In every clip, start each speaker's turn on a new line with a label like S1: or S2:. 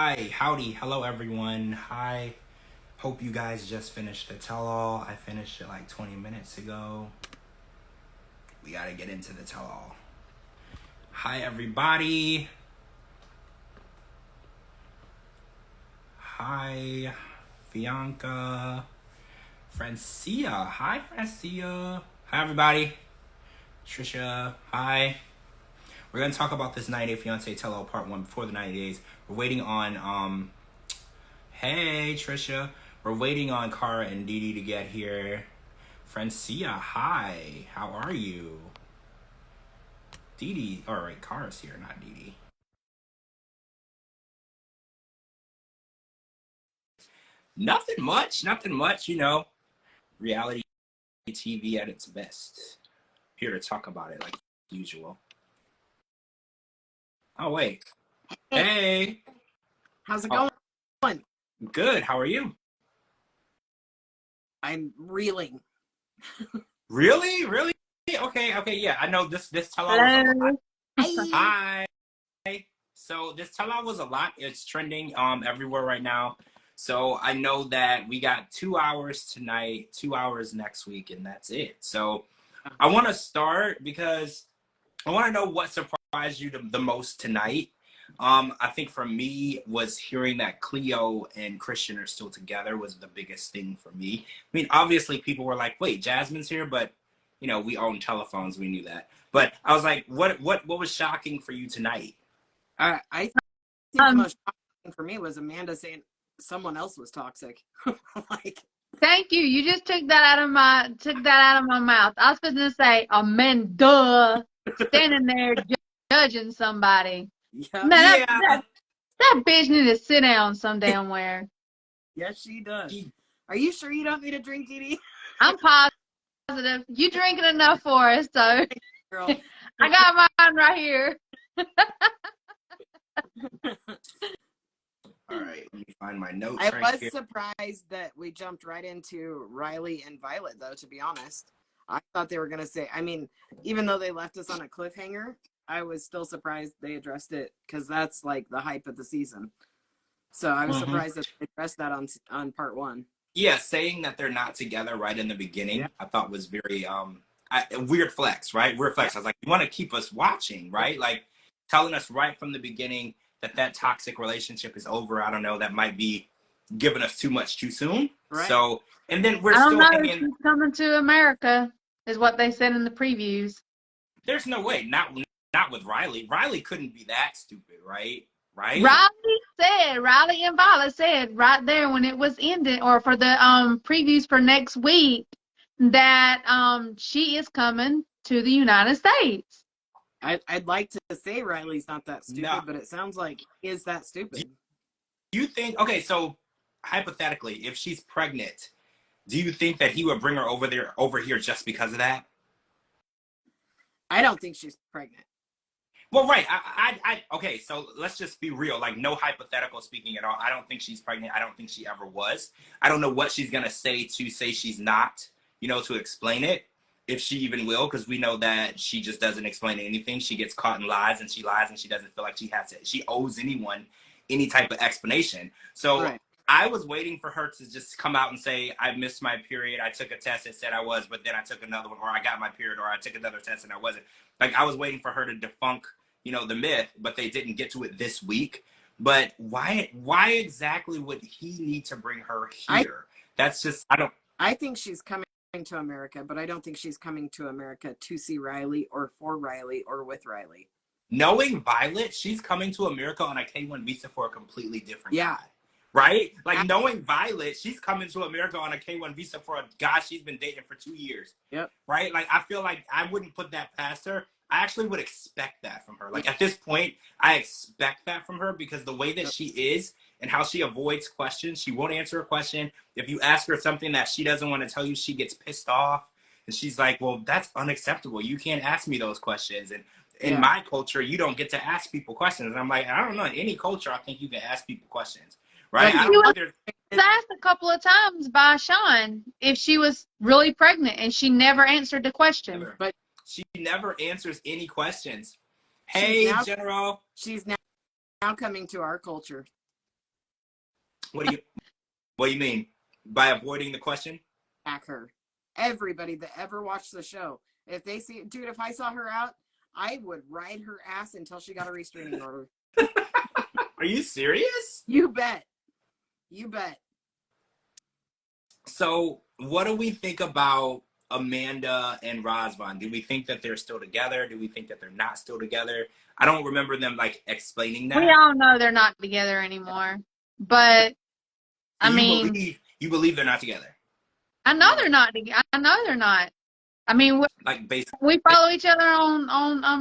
S1: Hi, howdy, hello everyone. Hi, hope you guys just finished the tell-all. I finished it like 20 minutes ago. We gotta get into the tell-all. Hi everybody. Hi, Bianca. Francia. Hi, Francia. Hi everybody. Trisha. Hi. We're gonna talk about this 90 Day Fiance tell-all part 1 before the 90 days. We're waiting on hey Trisha. We're waiting on Kara and DeeDee to get here. Francia, hi. How are you? DeeDee, all right, Kara's here, not DeeDee. Nothing much, reality TV at its best. Here to talk about it like usual. Oh, wait. Hey.
S2: How's it going?
S1: Good, how are you?
S2: I'm reeling.
S1: Really? Okay, yeah. I know this tell-all was a lot. Hi. So this tell-all was a lot. It's trending everywhere right now. So I know that we got 2 hours tonight, 2 hours next week, and that's it. So I want to start because I want to know what surprised you the most tonight. I think for me was hearing that Cleo and Christian are still together was the biggest thing for me. I mean, obviously people were like, wait, Jasmine's here, but we own telephones, we knew that. But I was like, what was shocking for you tonight?
S2: I think the most shocking for me was Amanda saying someone else was toxic. Like,
S3: thank you. You just took that out of my mouth. I was supposed to say Amanda standing there judging somebody.
S2: yeah,
S3: Man, that bitch need to sit down some damn where.
S2: Yes, she does. Are you sure you don't need a drink, DeeDee?
S3: I'm positive. You drinking enough for us, so
S2: Girl.
S3: I got mine right here.
S1: All right, let me find my notes.
S2: I was surprised that we jumped right into Riley and Violet, though, to be honest. I thought they were going to say, I mean, even though they left us on a cliffhanger, I was still surprised they addressed it because that's like the hype of the season. So I was surprised that they addressed that on part 1.
S1: Yeah, saying that they're not together right in the beginning, I thought was very weird flex, right? Weird flex. I was like, you want to keep us watching, right? Like telling us right from the beginning that toxic relationship is over. I don't know, that might be giving us too much too soon. Right. So, and then we're still hanging.
S3: She's coming to America, is what they said in the previews.
S1: There's no way, not with Riley. Riley couldn't be that stupid, right? Right?
S3: Riley and Violet said right there when it was ending, or for the previews for next week, that she is coming to the United States.
S2: I'd like to say Riley's not that stupid, but it sounds like he is that stupid.
S1: Do you think, okay, so hypothetically, if she's pregnant, do you think that he would bring her over here just because of that?
S2: I don't think she's pregnant.
S1: Well, right. Okay, so let's just be real. Like, no hypothetical speaking at all. I don't think she's pregnant. I don't think she ever was. I don't know what she's going to say she's not, to explain it, if she even will, because we know that she just doesn't explain anything. She gets caught in lies, and she doesn't feel like she owes anyone any type of explanation. So I was waiting for her to just come out and say, I missed my period. I took a test that said I was, but then I took another one, or I got my period, or I took another test and I wasn't. Like, I was waiting for her to debunk the myth, but they didn't get to it this week. But why exactly would he need to bring her here?
S2: I think she's coming to America, but I don't think she's coming to America to see Riley or for Riley or with Riley.
S1: Knowing Violet, she's coming to America on a K1 visa for a completely different guy. Right? Like, knowing Violet, she's coming to America on a K1 visa for a guy she's been dating for 2 years.
S2: Yep.
S1: Right? Like, I feel like I wouldn't put that past her. I actually would expect that from her. Like, at this point, I expect that from her because the way that she is and how she avoids questions, she won't answer a question. If you ask her something that she doesn't want to tell you, she gets pissed off. And she's like, well, that's unacceptable. You can't ask me those questions. And in my culture, you don't get to ask people questions. And I'm like, I don't know. In any culture, I think you can ask people questions. Right?
S3: She was asked a couple of times by Sean if she was really pregnant, and she never answered the question.
S1: But she never answers any questions. Hey, General.
S2: She's now coming to our culture.
S1: What do you mean by avoiding the question?
S2: Back her. Everybody that ever watched the show, if they see, dude, if I saw her out, I would ride her ass until she got a restraining order.
S1: Are you serious?
S2: You bet. You bet.
S1: So, what do we think about Amanda and Razvan? Do we think that they're still together? Do we think that they're not still together? I don't remember them like explaining that.
S3: We all know they're not together anymore. But I mean,
S1: you believe they're not together.
S3: I know they're not together. I know they're not. I mean,
S1: Like
S3: we follow each other on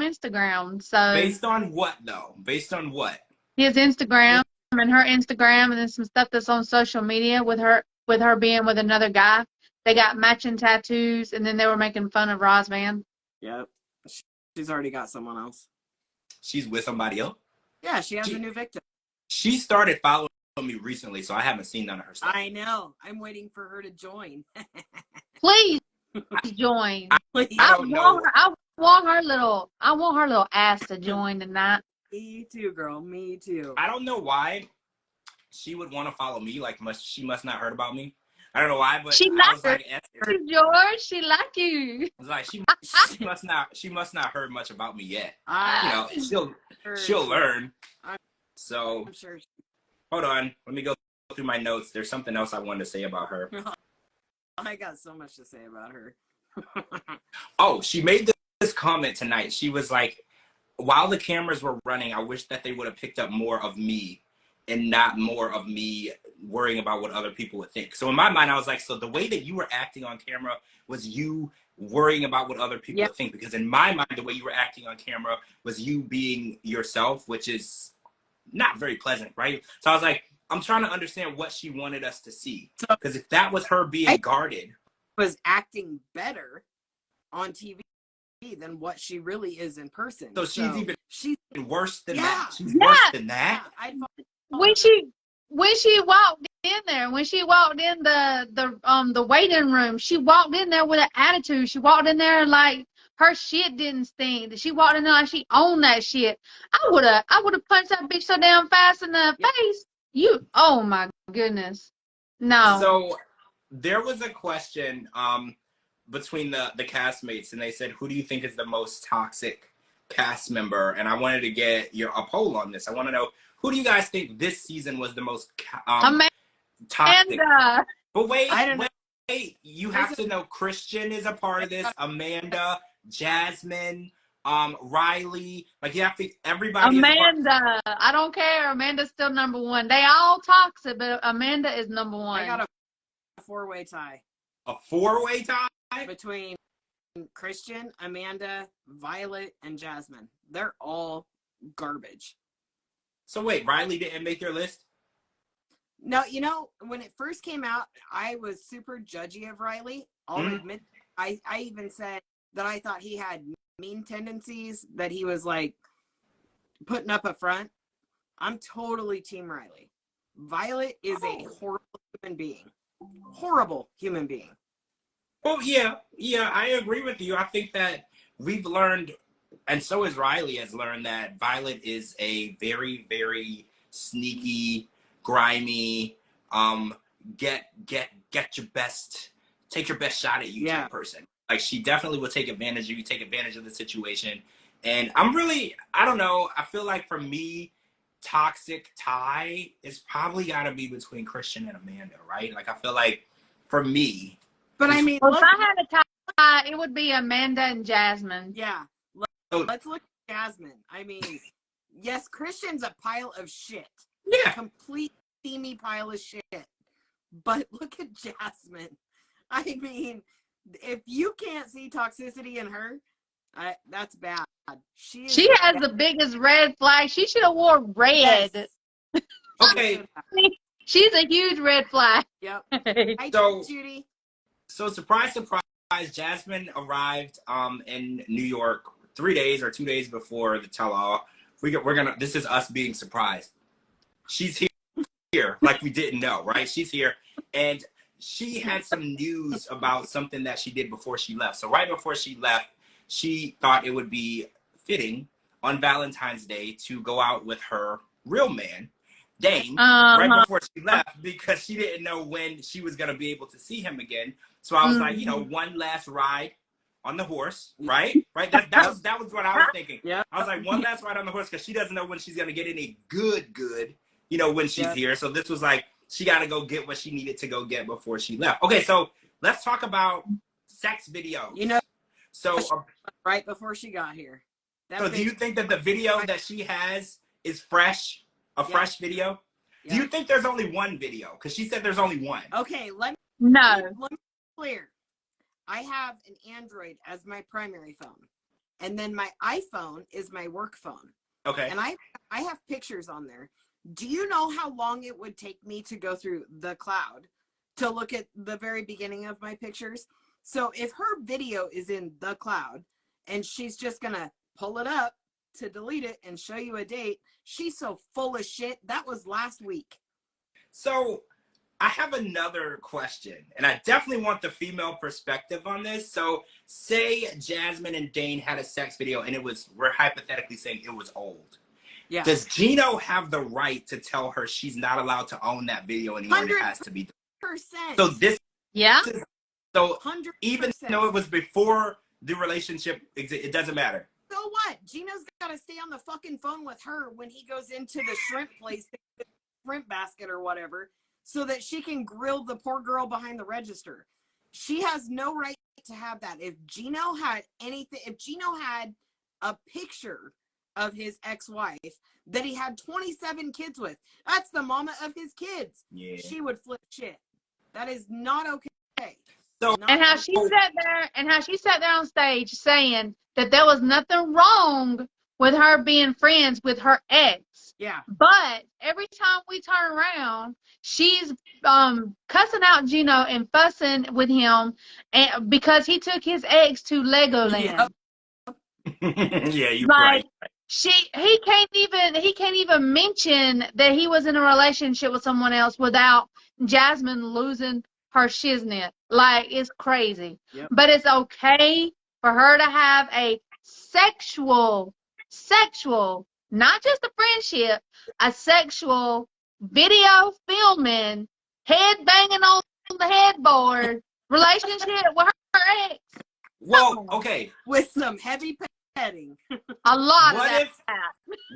S3: Instagram. So
S1: based on what though? Based on what?
S3: his Instagram and her Instagram, and then some stuff that's on social media with her being with another guy. They got matching tattoos, and then they were making fun of Razvan.
S2: Yep. She's already got someone else.
S1: She's with somebody else?
S2: Yeah, she has a new victim.
S1: She started following me recently, so I haven't seen none of her stuff.
S2: I know. I'm waiting for her to join.
S3: Please join.
S2: Please.
S3: I want her little ass to join tonight.
S2: Me too, girl. Me too.
S1: I don't know why she would want to follow me. Like, she must not heard about me. I don't know why, but
S3: She
S1: I was
S3: like
S1: like,
S3: George. She like you.
S1: I was like, she must not heard much about me yet. She'll learn. So
S2: I'm sure.
S1: Hold on, let me go through my notes. There's something else I wanted to say about her.
S2: I got so much to say about her.
S1: Oh, she made this comment tonight. She was like, while the cameras were running, I wish that they would have picked up more of me and not more of me worrying about what other people would think. So in my mind, I was like, so the way that you were acting on camera was you worrying about what other people would think. Because in my mind, the way you were acting on camera was you being yourself, which is not very pleasant, right? So I was like, I'm trying to understand what she wanted us to see. Because if that was her being guarded.
S2: Was acting better on TV than what she really is in person.
S1: So she's even worse than that. She's
S3: Yeah.
S1: worse than that.
S3: When she walked in there, when she walked in the waiting room, she walked in there with an attitude. She walked in there like her shit didn't stink. She walked in there like she owned that shit. I would have punched that bitch so damn fast in the face. Oh my goodness. No.
S1: So there was a question between the castmates, and they said, who do you think is the most toxic cast member? And I wanted to get a poll on this. I want to know, who do you guys think this season was the most toxic? But wait, you have to know Christian is a part of this, Amanda, Jasmine, Riley, like you have to, everybody.
S3: Amanda, I don't care. Amanda's still number one. They all toxic, but Amanda is number one.
S2: I got a four-way tie.
S1: A four-way tie?
S2: Between Christian, Amanda, Violet, and Jasmine. They're all garbage.
S1: So wait, Riley didn't make your list?
S2: No, when it first came out, I was super judgy of Riley. I'll admit, I even said that I thought he had mean tendencies, that he was like putting up a front. I'm totally Team Riley. Violet is a horrible human being. Horrible human being.
S1: Well, yeah, I agree with you. I think that we've learned, and so has Riley has learned, that Violet is a very, very sneaky, grimy, take your best shot at you type person. Like, she definitely will take advantage of you, take advantage of the situation. And I don't know, I feel like for me, toxic tie is probably got to be between Christian and Amanda, right? Like, I feel like for me.
S2: But I mean,
S3: if I had a tie, it would be Amanda and Jasmine.
S2: Yeah. Let's look at Jasmine. I mean, yes, Christian's a pile of shit.
S1: Yeah.
S2: A complete steamy pile of shit. But look at Jasmine. I mean, if you can't see toxicity in her, that's bad.
S3: She has the biggest red flag. She should have wore red.
S2: Yes.
S1: Okay.
S3: She's a huge red flag.
S2: Yep. Hi, Judy.
S1: So surprise, Jasmine arrived in New York 3 days or 2 days before the tell-all. This is us being surprised. She's here like we didn't know, right? She's here, and she had some news about something that she did before she left. So right before she left, she thought it would be fitting on Valentine's Day to go out with her real man. Dane right before she left because she didn't know when she was going to be able to see him again. So I was like, you know, one last ride on the horse, right? Right. That was what I was thinking.
S2: Yeah.
S1: I was like, one last ride on the horse because she doesn't know when she's going to get any good, you know, when she's here. So this was like, she got to go get what she needed to go get before she left. Okay, so let's talk about sex videos.
S2: You know,
S1: so
S2: right before she got here.
S1: So do you think that the video that she has is fresh? A fresh video? Do you think there's only one video? Because she said there's only one.
S2: Okay, let me be clear. I have an Android as my primary phone. And then my iPhone is my work phone.
S1: Okay.
S2: And I have pictures on there. Do you know how long it would take me to go through the cloud to look at the very beginning of my pictures? So if her video is in the cloud and she's just going to pull it up to delete it and show you a date, she's so full of shit. That was last week.
S1: So I have another question, and I definitely want the female perspective on this. So say Jasmine and Dane had a sex video and we're hypothetically saying it was old. Yeah. Does Gino have the right to tell her she's not allowed to own that video anymore and it has to be done? So this so 100%. Even though it was before the relationship, it doesn't matter.
S2: So what? Gino's got to stay on the fucking phone with her when he goes into the shrimp place, the shrimp basket or whatever, so that she can grill the poor girl behind the register. She has no right to have that. If Gino had anything, if Gino had a picture of his ex-wife that he had 27 kids with, that's the mama of his kids. Yeah. She would flip shit. That is not okay.
S3: So, and how she sat there on stage saying that there was nothing wrong with her being friends with her ex.
S2: Yeah.
S3: But every time we turn around, she's cussing out Gino and fussing with him and because he took his ex to Legoland.
S1: Yeah, you're
S3: like,
S1: right.
S3: He can't even mention that he was in a relationship with someone else without Jasmine losing her shiznit. Like, it's crazy. Yep. But it's okay for her to have a sexual, not just a friendship, a sexual video filming, head banging on the headboard relationship with her ex.
S1: Well, okay.
S2: With some heavy petting.
S3: A lot of that.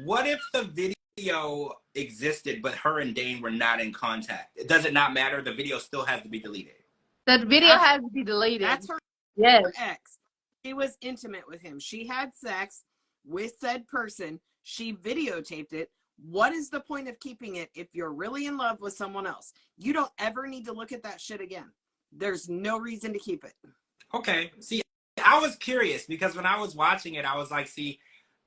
S1: What if the video existed, but her and Dane were not in contact? Does it not matter? The video still has to be deleted.
S3: The video has to be deleted.
S2: That's her ex. She was intimate with him. She had sex with said person. She videotaped it. What is the point of keeping it if you're really in love with someone else? You don't ever need to look at that shit again. There's no reason to keep it.
S1: Okay. See, I was curious because when I was watching it, I was like, see,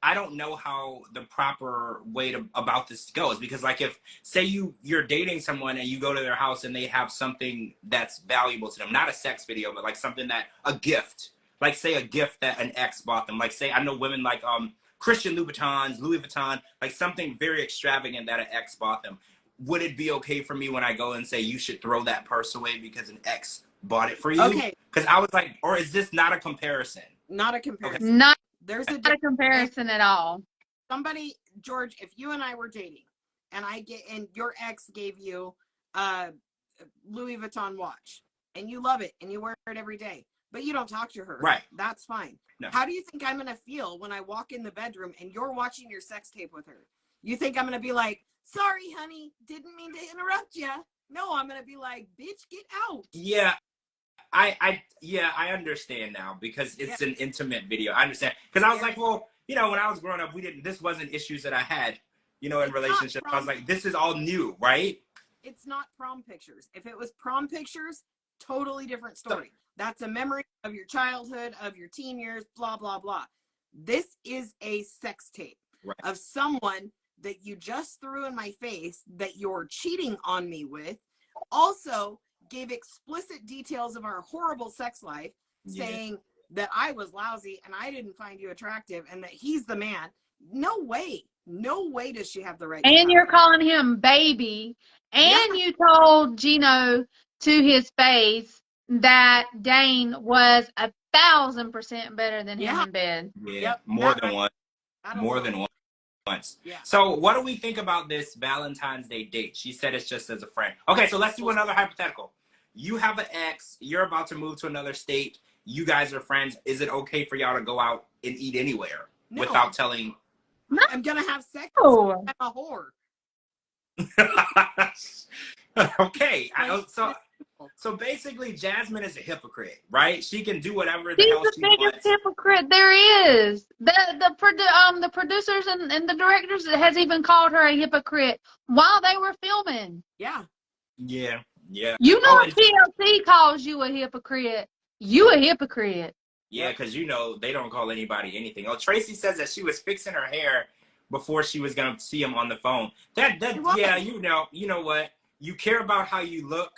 S1: I don't know how the proper way about this goes, because like if say you're dating someone and you go to their house and they have something that's valuable to them, not a sex video, but like something that a gift, like say a gift that an ex bought them. Like say I know women like Christian Louboutins, Louis Vuitton, like something very extravagant that an ex bought them. Would it be okay for me when I go and say you should throw that purse away because an ex bought it for you?
S2: Okay.
S1: Because I was like, or is this not a comparison?
S2: Not a comparison.
S3: Okay. Not
S2: There's
S3: not a comparison at all.
S2: Somebody, George, if you and I were dating and your ex gave you a Louis Vuitton watch and you love it and you wear it every day, but you don't talk to her.
S1: Right.
S2: That's fine. No. How do you think I'm going to feel when I walk in the bedroom and you're watching your sex tape with her? You think I'm going to be like, sorry, honey, didn't mean to interrupt you. No, I'm going to be like, bitch, get out.
S1: Yeah. I understand now because it's an intimate video. I understand. Because I was like, well, you know, when I was growing up, this wasn't issues that I had, you know, in relationships. I was like, this is all new, right?
S2: It's not prom pictures. If it was prom pictures, totally different story. That's a memory of your childhood, of your teen years, blah, blah, blah. This is a sex tape of someone that you just threw in my face that you're cheating on me with. Also gave explicit details of our horrible sex life, saying that I was lousy and I didn't find you attractive and that he's the man. No way does she have the right.
S3: And you're calling him baby. And you told Gino to his face that Dane was 1,000% better than him in bed.
S1: Yeah, more than one. More than one. once.
S2: Yeah.
S1: So what do we think about this Valentine's Day date? She said it's just as a friend. Okay, so let's do another hypothetical. You have an ex, you're about to move to another state, you guys are friends. Is it okay for y'all to go out and eat anywhere without telling?
S2: I'm gonna have sex.
S3: No.
S2: I'm a whore.
S1: Okay, so basically Jasmine is a hypocrite, right? She can do whatever the
S3: She's
S1: hell
S3: the
S1: she
S3: biggest
S1: wants.
S3: hypocrite there is. The producers and the directors has even called her a hypocrite while they were filming.
S2: Yeah.
S1: Yeah, yeah.
S3: You know,
S1: Oh,
S3: if TLC calls you a hypocrite, you a hypocrite.
S1: yeah, because you know they don't call anybody anything. Oh, Tracy says that she was fixing her hair before she was gonna see him on the phone. Yeah, you know what? You care about how you look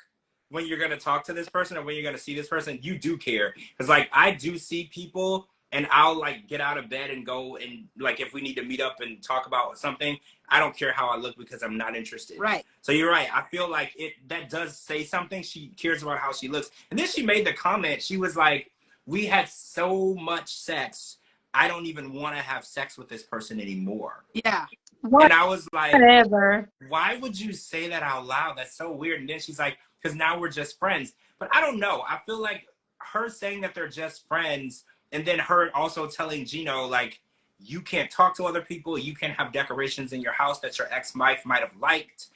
S1: when you're gonna talk to this person or when you're gonna see this person. You do care, because like I do see people, and I'll like get out of bed and go and like if we need to meet up and talk about something, I don't care how I look because I'm not interested.
S2: Right.
S1: So you're right. I feel like that does say something. She cares about how she looks, and then she made the comment. She was like, "We had so much sex. I don't even want to have sex with this person anymore."
S2: Yeah.
S1: And I was like,
S3: Whatever.
S1: why would you say that out loud? That's so weird. And then she's like, because now we're just friends. But I don't know. I feel like her saying that they're just friends, and then her also telling Gino, like, you can't talk to other people. You can't have decorations in your house that your ex-wife might have liked.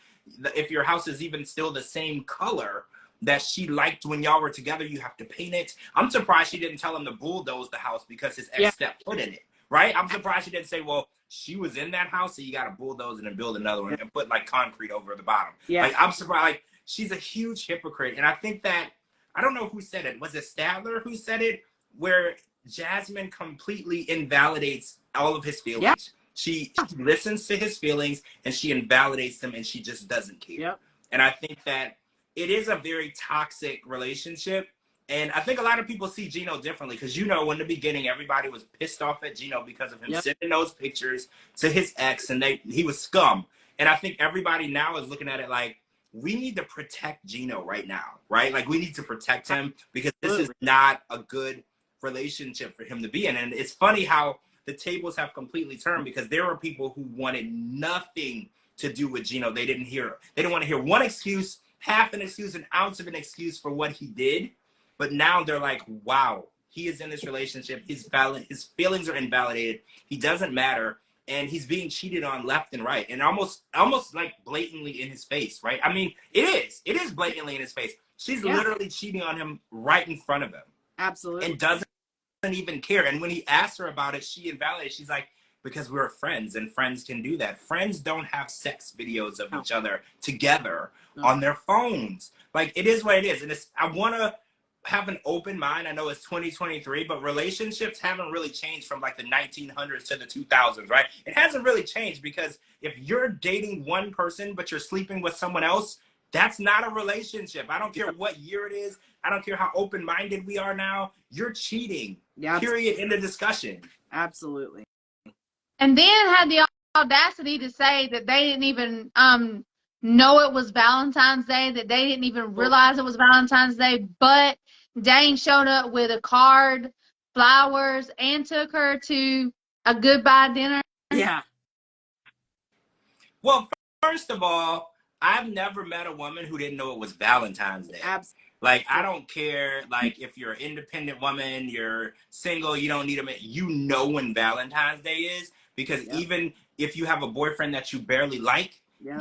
S1: If your house is even still the same color that she liked when y'all were together, you have to paint it. I'm surprised she didn't tell him to bulldoze the house because his ex stepped foot in it, right? I'm surprised she didn't say, well, she was in that house, so you got to bulldoze it and build another one and put like concrete over the bottom.
S2: Yeah.
S1: Like, I'm surprised. Like, she's a huge hypocrite. And I think that, I don't know who said it. Was it Stadler who said it? Where Jasmine completely invalidates all of his feelings.
S2: Yeah.
S1: She listens to his feelings and she invalidates them, and she just doesn't care.
S2: Yep.
S1: And I think that it is a very toxic relationship. And I think a lot of people see Gino differently because, you know, in the beginning, everybody was pissed off at Gino because of him sending those pictures to his ex, and he was scum. And I think everybody now is looking at it like, we need to protect Gino right now, right? Like, we need to protect him because this is not a good relationship for him to be in. And it's funny how the tables have completely turned, because there were people who wanted nothing to do with Gino. They didn't want to hear one excuse, half an excuse, an ounce of an excuse for what he did. But now they're like, wow, he is in this relationship. His feelings are invalidated. He doesn't matter. And he's being cheated on left and right. And almost like blatantly in his face, right? I mean, it is blatantly in his face. She's literally cheating on him right in front of him.
S2: Absolutely.
S1: And doesn't even care. And when he asked her about it, she invalidated. She's like, because we're friends and friends can do that. Friends don't have sex videos of each other together on their phones. Like, it is what it is. And I want to have an open mind. I know it's 2023, but relationships haven't really changed from like the 1900s to the 2000s, right? It hasn't really changed, because if you're dating one person but you're sleeping with someone else, that's not a relationship. I don't care what year it is. I don't care how open-minded we are now. You're cheating. Period. End of discussion.
S2: Absolutely.
S3: And then had the audacity to say that they didn't even know it was Valentine's Day, that they didn't even realize it was Valentine's Day, but Dane showed up with a card, flowers, and took her to a goodbye dinner.
S2: Yeah.
S1: Well, first of all, I've never met a woman who didn't know it was Valentine's Day.
S2: Absolutely.
S1: Like, I don't care, like, if you're an independent woman, you're single, you don't need a man, you know when Valentine's Day is, because even if you have a boyfriend that you barely like,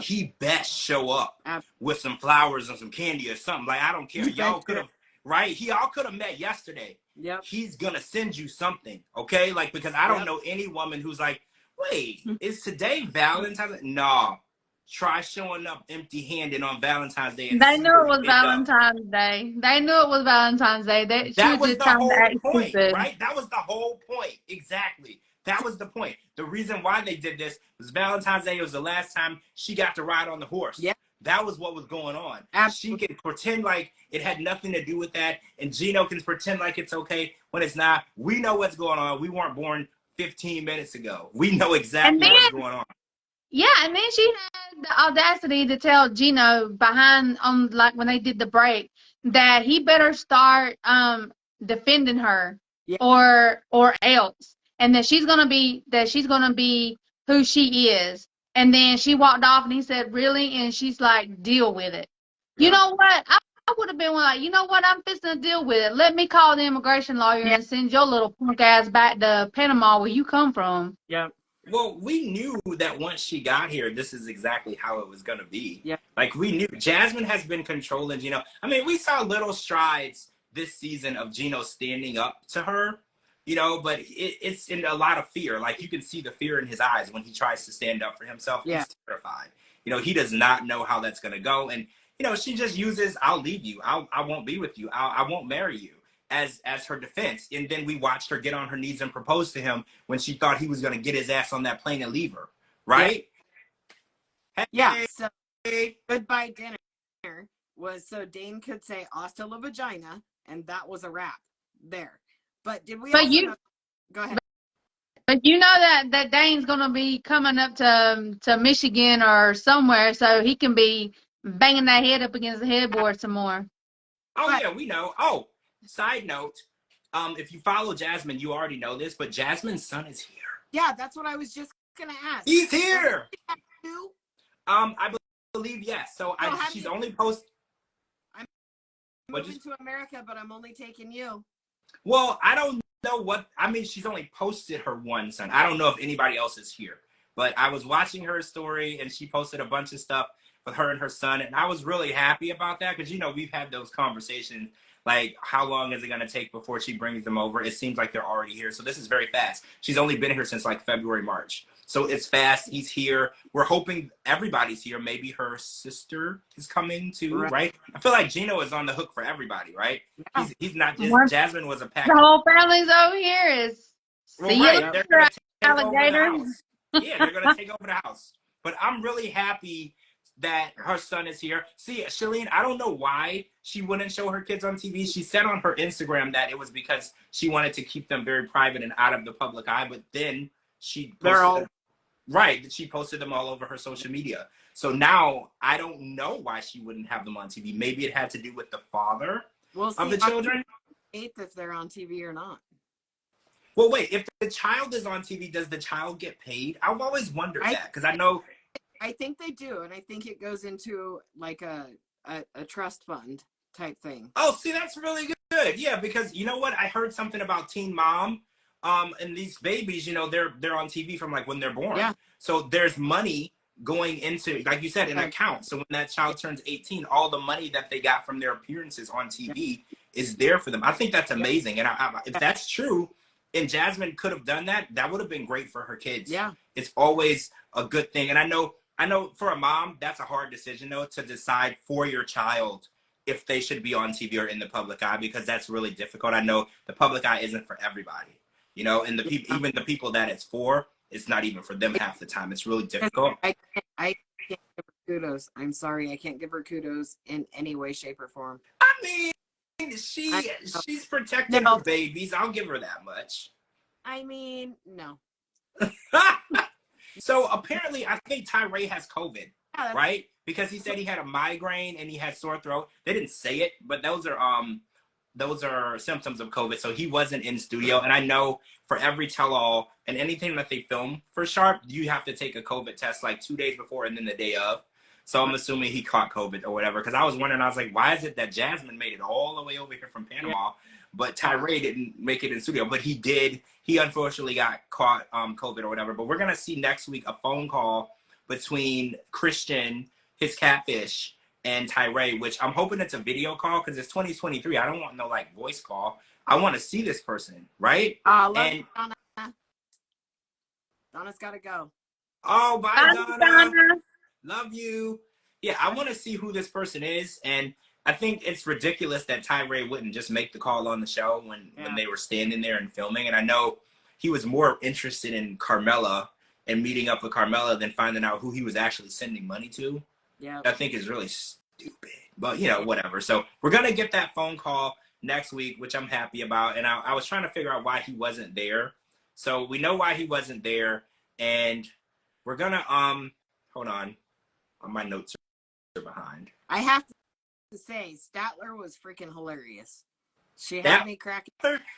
S1: he best show up with some flowers and some candy or something. Like, I don't care. Y'all could have, right? Y'all could have met yesterday.
S2: Yep.
S1: He's gonna send you something, okay? Like, because I don't know any woman who's like, wait, is today Valentine's Day? No. Try showing up empty-handed on Valentine's Day.
S3: They knew it was Valentine's Day. They knew it was Valentine's Day.
S1: That was the whole point, right? That was the whole point. Exactly. That was the point. The reason why they did this was Valentine's Day was the last time she got to ride on the horse.
S2: Yeah.
S1: That was what was going on.
S2: Absolutely.
S1: She can pretend like it had nothing to do with that, and Gino can pretend like it's okay when it's not. We know what's going on. We weren't born 15 minutes ago. We know exactly what's going on.
S3: Yeah, and then she had the audacity to tell Gino like when they did the break, that he better start defending her or else, and that she's gonna be who she is. And then she walked off and he said, really? And she's like, deal with it. You
S2: Yeah.
S3: know what? I would have been like, you know what? I'm fixing to deal with it. Let me call the immigration lawyer
S2: Yeah.
S3: and send your little punk ass back to Panama where you come from.
S2: Yeah.
S1: Well, we knew that once she got here, this is exactly how it was going to be.
S2: Yeah.
S1: Like, we knew Jasmine has been controlling Gino. I mean, we saw little strides this season of Gino standing up to her, you know, but it's in a lot of fear. Like, you can see the fear in his eyes when he tries to stand up for himself.
S2: Yeah.
S1: He's terrified. You know, he does not know how that's going to go. And, you know, she just uses, I'll leave you. I won't be with you. I won't marry you as her defense. And then we watched her get on her knees and propose to him when she thought he was going to get his ass on that plane and leave her. Right?
S2: Yeah. So goodbye dinner was so Dane could say hasta la vagina, and that was a wrap there. But did we?
S3: But
S2: also
S3: you
S2: know, go ahead.
S3: But you know that Dane's gonna be coming up to Michigan or somewhere, so he can be banging that head up against the headboard some more.
S1: Oh, yeah, we know. Oh, side note, if you follow Jasmine, you already know this, but Jasmine's son is here.
S2: Yeah, that's what I was just gonna ask.
S1: He's here.
S2: Too?
S1: I believe yes. So she's only posted.
S2: I'm moving to America, but I'm only taking you.
S1: Well, I don't know what. I mean, she's only posted her one son. I don't know if anybody else is here, but I was watching her story and she posted a bunch of stuff with her and her son, and I was really happy about that because, you know, we've had those conversations. Like, how long is it going to take before she brings them over? It seems like they're already here. So this is very fast. She's only been here since like February, March. So it's fast. He's here. We're hoping everybody's here. Maybe her sister is coming too, right? I feel like Gino is on the hook for everybody, right?
S2: Yeah.
S1: He's not just, Jasmine was a package.
S3: The whole family's over here.
S1: Well, right. They're going to take over the
S3: alligator.
S1: house. Yeah, they're going to take over the house. But I'm really happy that her son is here. See, Shalene, I don't know why she wouldn't show her kids on TV. She said on her Instagram that it was because she wanted to keep them very private and out of the public eye. But then she posted she posted them all over her social media. So now I don't know why she wouldn't have them on TV. Maybe it had to do with the father of the children.
S2: If they're on TV or not.
S1: Well, wait, if the child is on TV, does the child get paid? I've always wondered that because I know.
S2: I think they do, and I think it goes into like a trust fund type thing.
S1: Oh, see, that's really good. Yeah, because you know what? I heard something about Teen Mom, and these babies, you know, they're on TV from like when they're born.
S2: Yeah.
S1: So there's money going into, like you said, an account. So when that child turns 18, all the money that they got from their appearances on TV is there for them. I think that's amazing. And if that's true, and Jasmine could have done that, that would have been great for her kids.
S2: Yeah.
S1: It's always a good thing. And I know for a mom, that's a hard decision, though, to decide for your child if they should be on TV or in the public eye, because that's really difficult. I know the public eye isn't for everybody, you know, and even the people that it's for, it's not even for them half the time. It's really difficult.
S2: I can't give her kudos. I'm sorry. I can't give her kudos in any way, shape, or form.
S1: I mean, she's protecting her babies. I'll give her that much.
S2: I mean, no.
S1: So apparently, I think Tyree has COVID, right? Because he said he had a migraine and he had sore throat. They didn't say it, but those are symptoms of COVID. So he wasn't in studio. And I know for every tell-all and anything that they film for Sharp, you have to take a COVID test like 2 days before and then the day of. So I'm assuming he caught COVID or whatever. Because I was wondering, I was like, why is it that Jasmine made it all the way over here from Panama, but Tyree didn't make it in studio? But he did. He unfortunately got caught COVID or whatever. But we're going to see next week a phone call between Christian, his catfish, and Tyree, which I'm hoping it's a video call because it's 2023. I don't want no like voice call. I want to see this person, right?
S2: Love you, Donna. Donna's got to go.
S1: Oh, bye, Donna. Love you. Yeah, I want to see who this person is. And I think it's ridiculous that Tyree wouldn't just make the call on the show when they were standing there and filming. And I know he was more interested in Carmela and meeting up with Carmela than finding out who he was actually sending money to. Yeah, I think is really stupid. But, you know, whatever. So we're going to get that phone call next week, which I'm happy about. And I was trying to figure out why he wasn't there. So we know why he wasn't there. And we're going to, hold on. My notes are behind.
S2: I have to say, Statler was freaking hilarious. She had me cracking.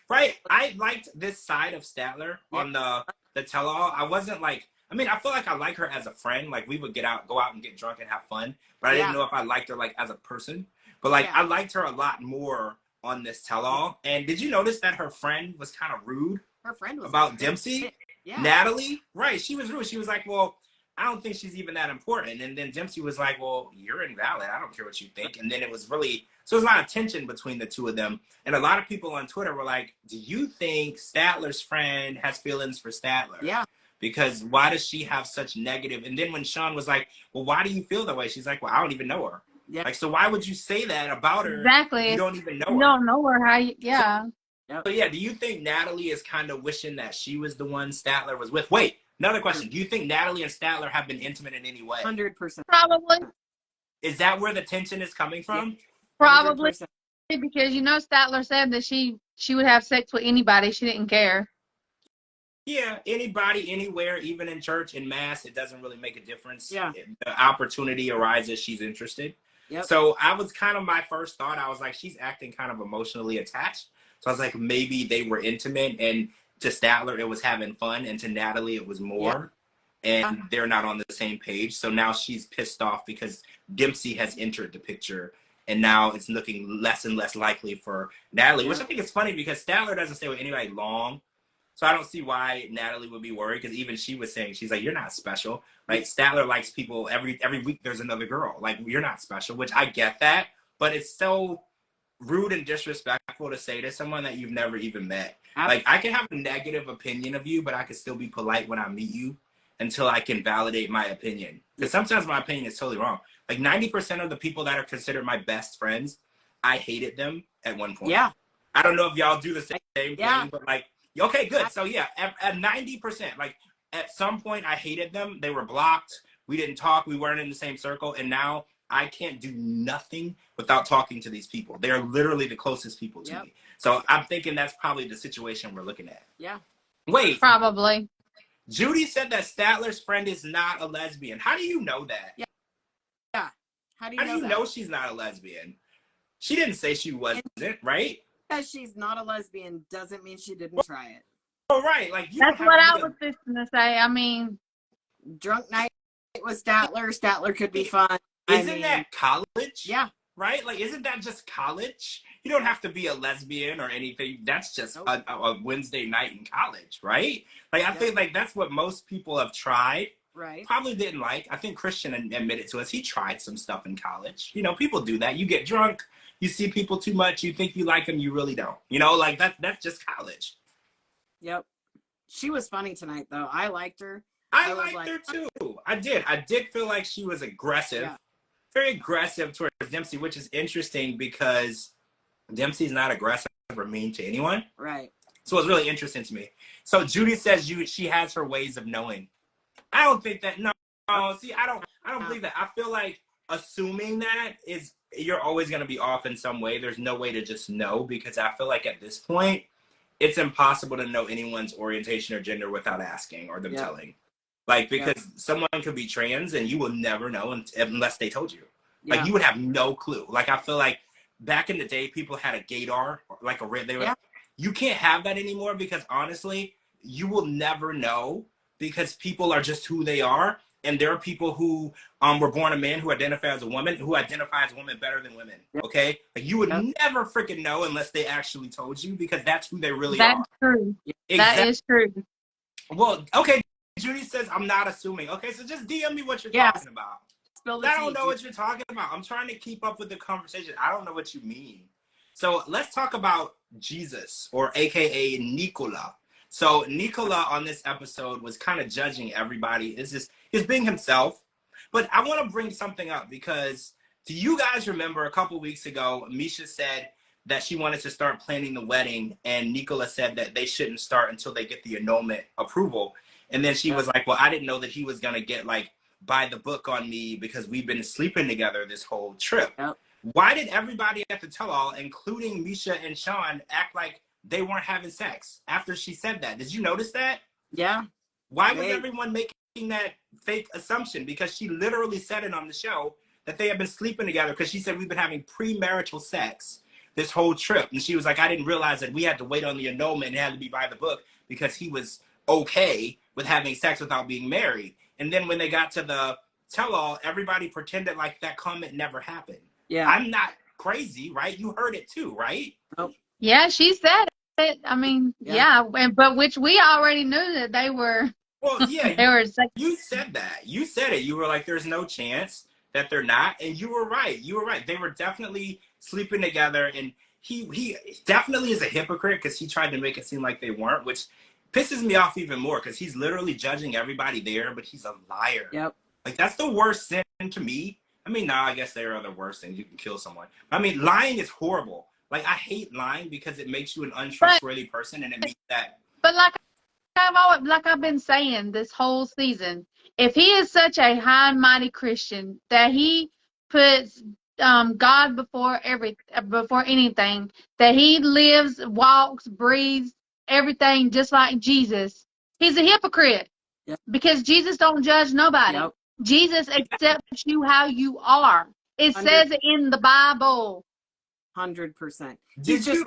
S1: Right. I liked this side of Statler on the tell-all. I wasn't like I mean, I feel like I like her as a friend. Like we would go out and get drunk and have fun, but I didn't know if I liked her like as a person. But like I liked her a lot more on this tell-all. And did you notice that her friend was kind of rude?
S2: Her friend was
S1: about Dempsey?
S2: Yeah.
S1: Natalie? Right. She was rude. She was like, well, I don't think she's even that important. And then Dempsey was like, well, you're invalid. I don't care what you think. And then it was really, so there's a lot of tension between the two of them. And a lot of people on Twitter were like, do you think Statler's friend has feelings for Statler?
S2: Yeah.
S1: Because why does she have such negative? And then when Sean was like, well, why do you feel that way? She's like, well, I don't even know her.
S2: Yeah.
S1: Like, so why would you say that about her?
S3: Exactly.
S1: You don't even know her.
S3: You don't know her. How you, yeah.
S1: So yeah, do you think Natalie is kind of wishing that she was the one Statler was with? Wait, another question. Do you think Natalie and Statler have been intimate in any way?
S2: 100%.
S3: Probably.
S1: Is that where the tension is coming from?
S3: Probably.
S2: 100%.
S3: Because you know Statler said that she would have sex with anybody. She didn't care.
S1: Yeah, anybody, anywhere, even in church, in mass, it doesn't really make a difference.
S2: Yeah.
S1: The opportunity arises, she's interested.
S2: Yep.
S1: So I was kind of, my first thought, I was like, she's acting kind of emotionally attached. So I was like, maybe they were intimate, and to Statler, it was having fun, and to Natalie, it was more. Yeah. And they're not on the same page. So now she's pissed off because Dempsey has entered the picture, and now it's looking less and less likely for Natalie, which I think is funny because Statler doesn't stay with anybody long. So I don't see why Natalie would be worried, because even she was saying, she's like, you're not special. Like, Statler likes people every week there's another girl. Like, you're not special, which I get that. But it's so rude and disrespectful to say to someone that you've never even met. Like, I can have a negative opinion of you, but I can still be polite when I meet you until I can validate my opinion. Because sometimes my opinion is totally wrong. Like, 90% of the people that are considered my best friends, I hated them at one point.
S2: Yeah.
S1: I don't know if y'all do the same thing, but like, okay, good. So yeah, at 90%, like at some point I hated them. They were blocked. We didn't talk. We weren't in the same circle. And now I can't do nothing without talking to these people. They're literally the closest people to me. So I'm thinking that's probably the situation we're looking at.
S2: Yeah.
S1: Wait.
S3: Probably.
S1: Judy said that Statler's friend is not a lesbian. How do you know that?
S2: Yeah. Yeah. How do you
S1: know she's not a lesbian? She didn't say she wasn't, right?
S2: Because she's not a lesbian doesn't mean she didn't try it.
S1: Oh, right. Like,
S3: that's what I was just gonna say. I mean,
S2: drunk night with Statler. Statler could be fun.
S1: Isn't that college?
S2: Yeah.
S1: Right? Like, isn't that just college? You don't have to be a lesbian or anything. That's just a Wednesday night in college, right? Like, I think like that's what most people have tried.
S2: Right.
S1: Probably didn't like. I think Christian admitted to us he tried some stuff in college. You know, people do that. You get drunk. You see people too much, you think you like them, you really don't. You know, like that's just college.
S2: Yep. She was funny tonight, though. I liked her.
S1: I liked her, too. I did feel like she was aggressive. Yeah. Very aggressive towards Dempsey, which is interesting because Dempsey's not aggressive or mean to anyone.
S2: Right.
S1: So it's really interesting to me. So Judy says she has her ways of knowing. I don't think that, no. See, I don't believe that. I feel like assuming that is, you're always going to be off in some way. There's no way to just know, because I feel like at this point, it's impossible to know anyone's orientation or gender without asking or them telling. Like, because someone could be trans and you will never know unless they told you. Like, you would have no clue. Like, I feel like back in the day, people had a gaydar, like a red. They were, you can't have that anymore, because honestly, you will never know, because people are just who they are. And there are people who were born a man who identify as a woman, who identify as a woman better than women. Okay? Like, you would never freaking know unless they actually told you, because that's who they really are.
S3: That's true.
S1: Exactly.
S3: That is true.
S1: Well, okay. Judy says, I'm not assuming. Okay, so just DM me what you're talking about. I don't know what you're talking about. I'm trying to keep up with the conversation. I don't know what you mean. So let's talk about Jesus, or AKA Nicola. So Nicola on this episode was kind of judging everybody. He's being himself. But I want to bring something up, because do you guys remember a couple weeks ago, Misha said that she wanted to start planning the wedding, and Nicola said that they shouldn't start until they get the annulment approval. And then she was like, well, I didn't know that he was going to get like by the book on me, because we've been sleeping together this whole trip. Yep. Why did everybody at the tell-all, including Misha and Sean, act like they weren't having sex after she said that? Did you notice that?
S2: Yeah.
S1: Why was everyone making that fake assumption? Because she literally said it on the show that they had been sleeping together, because she said we've been having premarital sex this whole trip. And she was like, I didn't realize that we had to wait on the annulment and it had to be by the book, because he was okay with having sex without being married. And then when they got to the tell-all, everybody pretended like that comment never happened.
S2: Yeah.
S1: I'm not crazy, right? You heard it too, right?
S2: Nope.
S3: Yeah, she said it. I mean, yeah, but which we already knew that they were.
S1: Well, yeah,
S3: They were.
S1: you said that. You said it. You were like, there's no chance that they're not. And you were right. You were right. They were definitely sleeping together. And he definitely is a hypocrite because he tried to make it seem like they weren't, which pisses me off even more because he's literally judging everybody there, but he's a liar.
S2: Yep.
S1: Like, that's the worst sin to me. I mean, no, I guess there are the worst things. You can kill someone. I mean, lying is horrible. Like, I hate lying because it makes you an untrustworthy person, and it means that.
S3: But like I've been saying this whole season, if he is such a high and mighty Christian that he puts God before anything, that he lives, walks, breathes everything just like Jesus, he's a hypocrite.
S2: Yep.
S3: Because Jesus don't judge nobody.
S2: Yep.
S3: Jesus accepts you how you are. It says it in the Bible.
S2: 100%.
S1: Did you?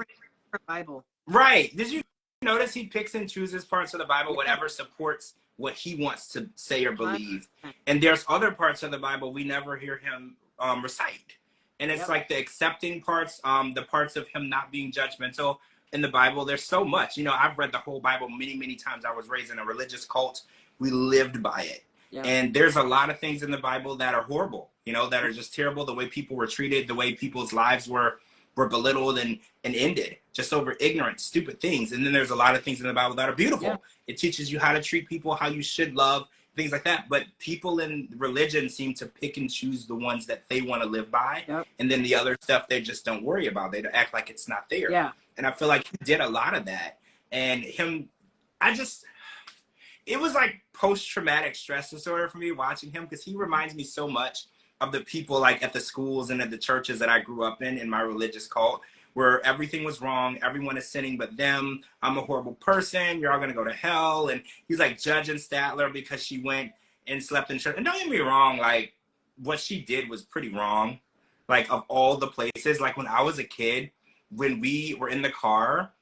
S2: The Bible.
S1: Right. Did you notice he picks and chooses parts of the Bible, whatever supports what he wants to say or believe?
S2: 100%.
S1: And there's other parts of the Bible we never hear him recite. And it's like the accepting parts, the parts of him not being judgmental in the Bible. There's so much. You know, I've read the whole Bible many, many times. I was raised in a religious cult. We lived by it. Yeah. And there's a lot of things in the Bible that are horrible, you know, that are just terrible. The way people were treated, the way people's lives were belittled and ended just over ignorant, stupid things. And then there's a lot of things in the Bible that are beautiful. Yeah. It teaches you how to treat people, how you should love, things like that. But people in religion seem to pick and choose the ones that they want to live by. Yep. And then the other stuff, they just don't worry about. They act like it's not there. Yeah. And I feel like he did a lot of that. And it was like post-traumatic stress disorder for me watching him, because he reminds me so much of the people like at the schools and at the churches that I grew up in my religious cult, where everything was wrong. Everyone is sinning but them. I'm a horrible person. You're all going to go to hell. And he's like judging Statler because she went and slept in church. And don't get me wrong, like what she did was pretty wrong. Like of all the places, like when I was a kid, when we were in the car,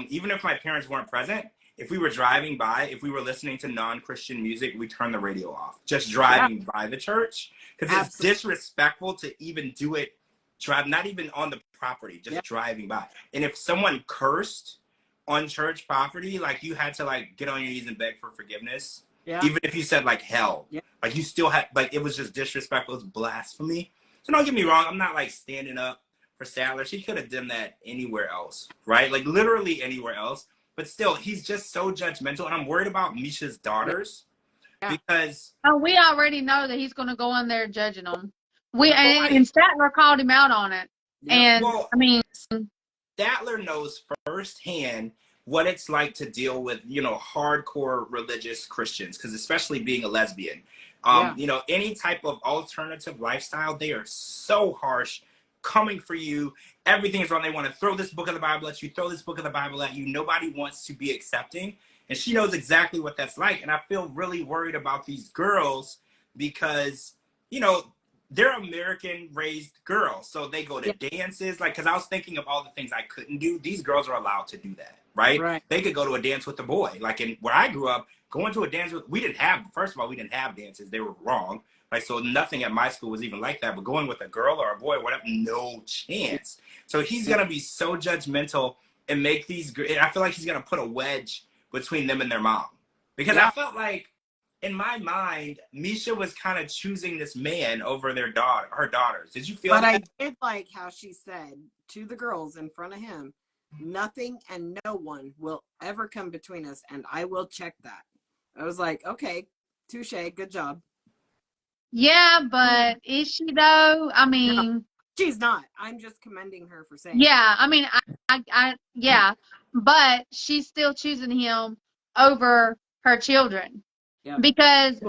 S1: even if my parents weren't present, if we were driving by, if we were listening to non-Christian music, we turned the radio off, just driving by the church. Because it's disrespectful to even do it, not even on the property, just driving by. And if someone cursed on church property, like you had to like get on your knees and beg for forgiveness. Yeah. Even if you said like hell, like you still had, like it was just disrespectful. It was blasphemy. So don't get me wrong, I'm not like standing up for Statler. She could have done that anywhere else, right? Like literally anywhere else. But still, he's just so judgmental. And I'm worried about Misha's daughters because...
S3: Oh, we already know that he's going to go in there judging them. And Statler called him out on it. Yeah. And, well, I mean...
S1: Statler knows firsthand what it's like to deal with, you know, hardcore religious Christians, because especially being a lesbian. You know, any type of alternative lifestyle, they are so harsh, coming for you. Everything is wrong. They want to throw this book of the Bible at you, throw this book of the Bible at you. Nobody wants to be accepting. And she knows exactly what that's like. And I feel really worried about these girls because, you know, they're American raised girls. So they go to dances. Like, because I was thinking of all the things I couldn't do. These girls are allowed to do that, right? They could go to a dance with a boy. Like where I grew up, going to a dance with, first of all, we didn't have dances. They were wrong. Like, so nothing at my school was even like that. But going with a girl or a boy, whatever, no chance. So he's going to be so judgmental and make these, and I feel like he's going to put a wedge between them and their mom. Because I felt like, in my mind, Misha was kind of choosing this man over her daughters. Did you feel that?
S2: But I did like how she said to the girls in front of him, nothing and no one will ever come between us, and I will check that. I was like, okay, touche, good job.
S3: Yeah, but is she though? I mean,
S2: no, she's not. I'm just commending her for saying.
S3: Yeah, I mean, yeah, but she's still choosing him over her children. Yep. Because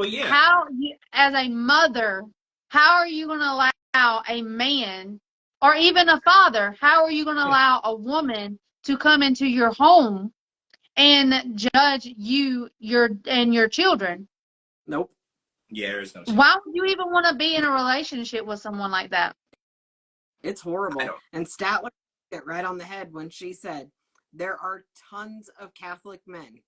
S3: as a mother, how are you going to allow a man or even a father? How are you going to allow a woman to come into your home and judge you, your children?
S2: Nope.
S1: Yeah, there's no chance.
S3: Why would you even want to be in a relationship with someone like that?
S2: It's horrible. And Statler hit it right on the head when she said, there are tons of Catholic men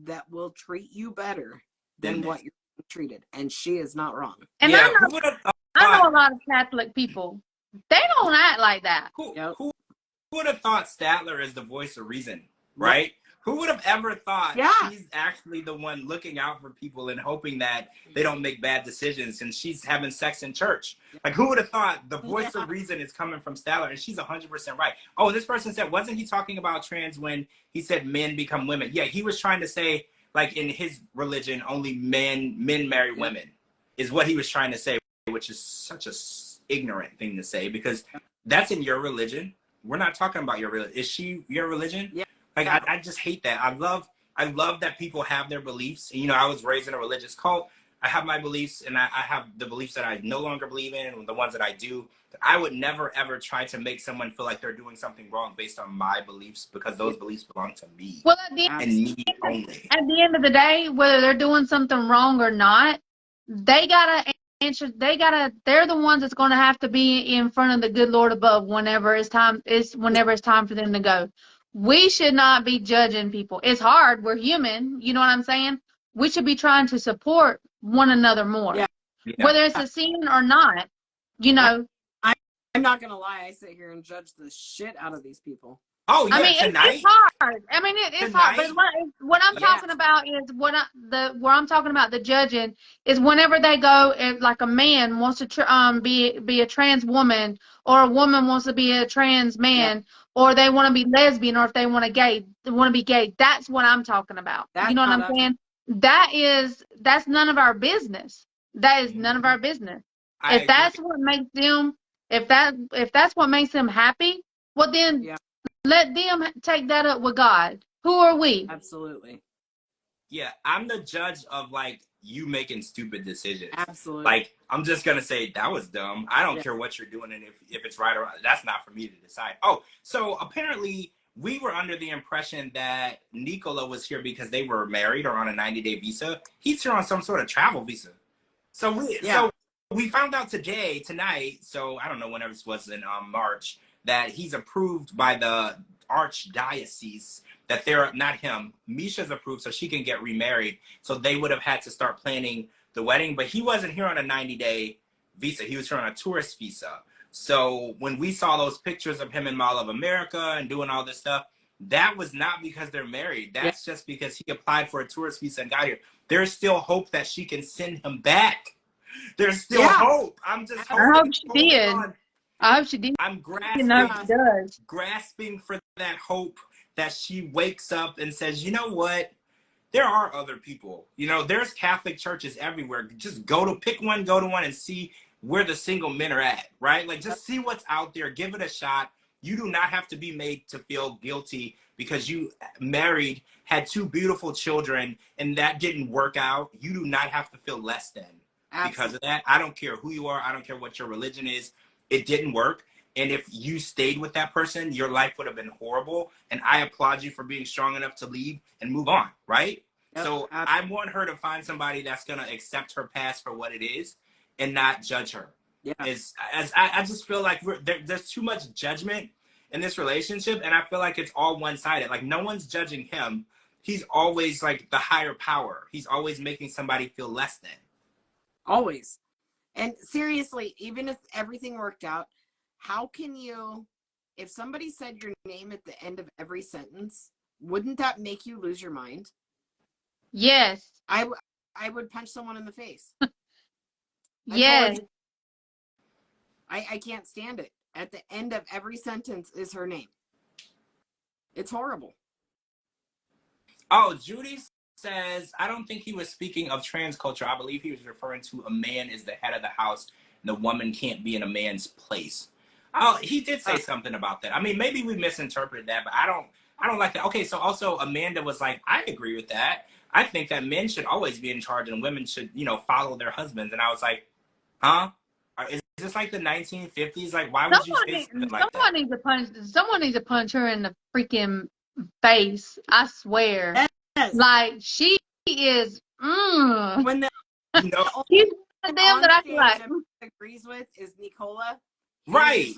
S2: that will treat you better than what you're treated. And she is not wrong.
S3: And
S1: Yeah, who would have
S3: I know a lot of Catholic people. They don't act like that.
S1: Who would have thought Statler is the voice of reason, right? Yep. Who would have ever thought she's actually the one looking out for people and hoping that they don't make bad decisions, and she's having sex in church? Like, who would have thought the voice of reason is coming from Statler? And she's 100% right. Oh, this person said, wasn't he talking about trans when he said men become women? Yeah, he was trying to say, like, in his religion, only men marry women is what he was trying to say, which is such a ignorant thing to say, because that's in your religion. We're not talking about your religion. Is she your religion? Yeah. Like, I just hate that. I love that people have their beliefs. And, you know, I was raised in a religious cult. I have my beliefs, and I have the beliefs that I no longer believe in, and the ones that I do. I would never, ever try to make someone feel like they're doing something wrong based on my beliefs, because those beliefs belong to me.
S3: Well,
S1: and me only.
S3: At the end of the day, whether they're doing something wrong or not, they gotta answer. They're the ones that's going to have to be in front of the good Lord above whenever it's time for them to go. We should not be judging people. It's hard. We're human. You know what I'm saying? We should be trying to support one another more. Yeah. Whether it's a sin or not, you know.
S2: I'm not going to lie. I sit here and judge the shit out of these people.
S1: Oh, yeah,
S3: I mean,
S1: tonight?
S3: it's hard. I mean, it's hard. But what I'm talking about is where I'm talking about the judging is whenever they go, if like a man wants to be a trans woman, or a woman wants to be a trans man, or they want to be lesbian, or if they want to be gay. That's what I'm talking about. You know what I'm saying? That's none of our business. That is none of our business. If that's what makes them, if that's what makes them happy, well then. Yeah. Let them take that up with God. Who are we?
S2: Absolutely.
S1: Yeah, I'm the judge of, like, you making stupid decisions.
S2: Absolutely.
S1: Like, I'm just going to say, that was dumb. I don't care what you're doing, and if it's right or wrong. That's not for me to decide. Oh, so apparently we were under the impression that Nicola was here because they were married or on a 90-day visa. He's here on some sort of travel visa. So we found out tonight, so I don't know whenever this was in March, that he's approved by the archdiocese, that they're not him. Misha's approved so she can get remarried. So they would have had to start planning the wedding, but he wasn't here on a 90-day visa. He was here on a tourist visa. So when we saw those pictures of him in Mall of America and doing all this stuff, that was not because they're married. That's just because he applied for a tourist visa and got here. There's still hope that she can send him back. There's still hope. I'm just hoping.
S3: I hope she did. I hope she did.
S1: I'm grasping for that hope that she wakes up and says, you know what? There are other people. You know, there's Catholic churches everywhere. Just pick one, go to one, and see where the single men are at, right? Like, just see what's out there. Give it a shot. You do not have to be made to feel guilty because you married, had 2 beautiful children, and that didn't work out. You do not have to feel less than because of that. I don't care who you are. I don't care what your religion is. It didn't work. And if you stayed with that person, your life would have been horrible. And I applaud you for being strong enough to leave and move on, right? Yep, so I want her to find somebody that's going to accept her past for what it is and not judge her. Yeah. I just feel like there's too much judgment in this relationship. And I feel like it's all one-sided. Like, no one's judging him. He's always like the higher power. He's always making somebody feel less than.
S2: Always. And seriously, even if everything worked out, how can you, if somebody said your name at the end of every sentence, wouldn't that make you lose your mind?
S3: Yes.
S2: I would punch someone in the face.
S3: Yes.
S2: I can't stand it. At the end of every sentence is her name. It's horrible.
S1: Oh, Judy says, I don't think he was speaking of trans culture. I believe he was referring to a man is the head of the house and the woman can't be in a man's place. Oh, he did say something about that. I mean, maybe we misinterpreted that, but I don't like that. Okay, so also Amanda was like, I agree with that. I think that men should always be in charge and women should, follow their husbands. And I was like, huh? Is this like the 1950s? Like, why would you say something like that?
S3: Someone needs to punch her in the freaking face. I swear.
S2: Yes.
S3: Like, she is,
S2: When the
S3: she's one of them that I feel like
S2: agrees with is Nicola.
S1: Right.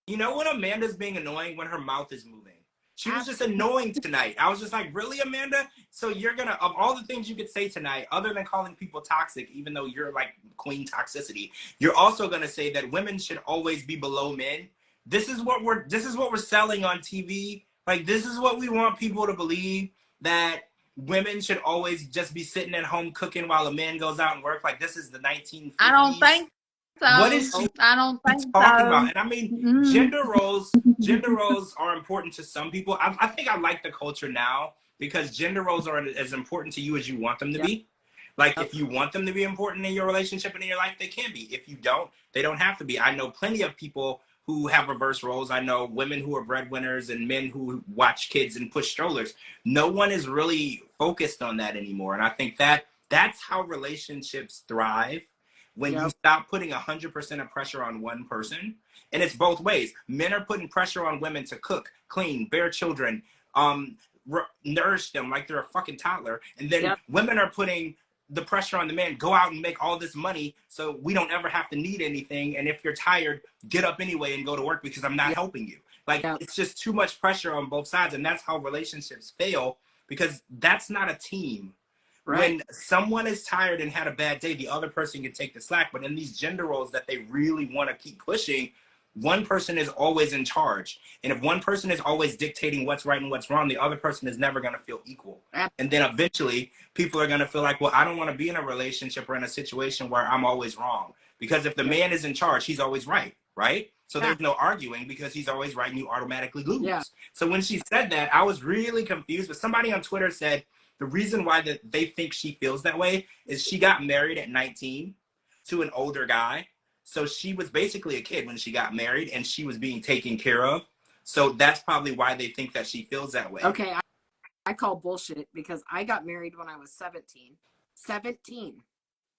S1: You know when Amanda's being annoying? When her mouth is moving. She was just annoying tonight. I was just like, really, Amanda? So you're gonna, of all the things you could say tonight, other than calling people toxic, even though you're like queen toxicity, you're also gonna say that women should always be below men. This is what we're selling on TV. Like, this is what we want people to believe, that women should always just be sitting at home cooking while a man goes out and work. Like, this is the 1950s.
S3: I don't think so.
S1: What is she
S3: I don't think
S1: talking
S3: so.
S1: about? And I mean,
S3: Mm.
S1: gender roles are important to some people. I think I like the culture now because gender roles are as important to you as you want them to be. Like, if you want them to be important in your relationship and in your life, they can be. If you don't, they don't have to be. I know plenty of people who have reverse roles. I know women who are breadwinners and men who watch kids and push strollers. No one is really focused on that anymore. And I think that's how relationships thrive, when you stop putting 100% of pressure on one person. And it's both ways. Men are putting pressure on women to cook, clean, bear children, nourish them like they're a fucking toddler. And then women are putting the pressure on the man, go out and make all this money so we don't ever have to need anything. And if you're tired, get up anyway and go to work because I'm not helping you. Like, it's just too much pressure on both sides. And that's how relationships fail, because that's not a team. Right. When someone is tired and had a bad day, the other person can take the slack. But in these gender roles that they really want to keep pushing, one person is always in charge. And if one person is always dictating what's right and what's wrong, the other person is never going to feel equal. And then eventually people are going to feel like, well, I don't want to be in a relationship or in a situation where I'm always wrong. Because if the man is in charge, he's always right, right? So there's no arguing because he's always right and you automatically lose. Yeah. So when she said that, I was really confused. But somebody on Twitter said the reason why they think she feels that way is she got married at 19 to an older guy. So she was basically a kid when she got married and she was being taken care of. So that's probably why they think that she feels that way.
S2: Okay, I call bullshit because I got married when I was 17. 17,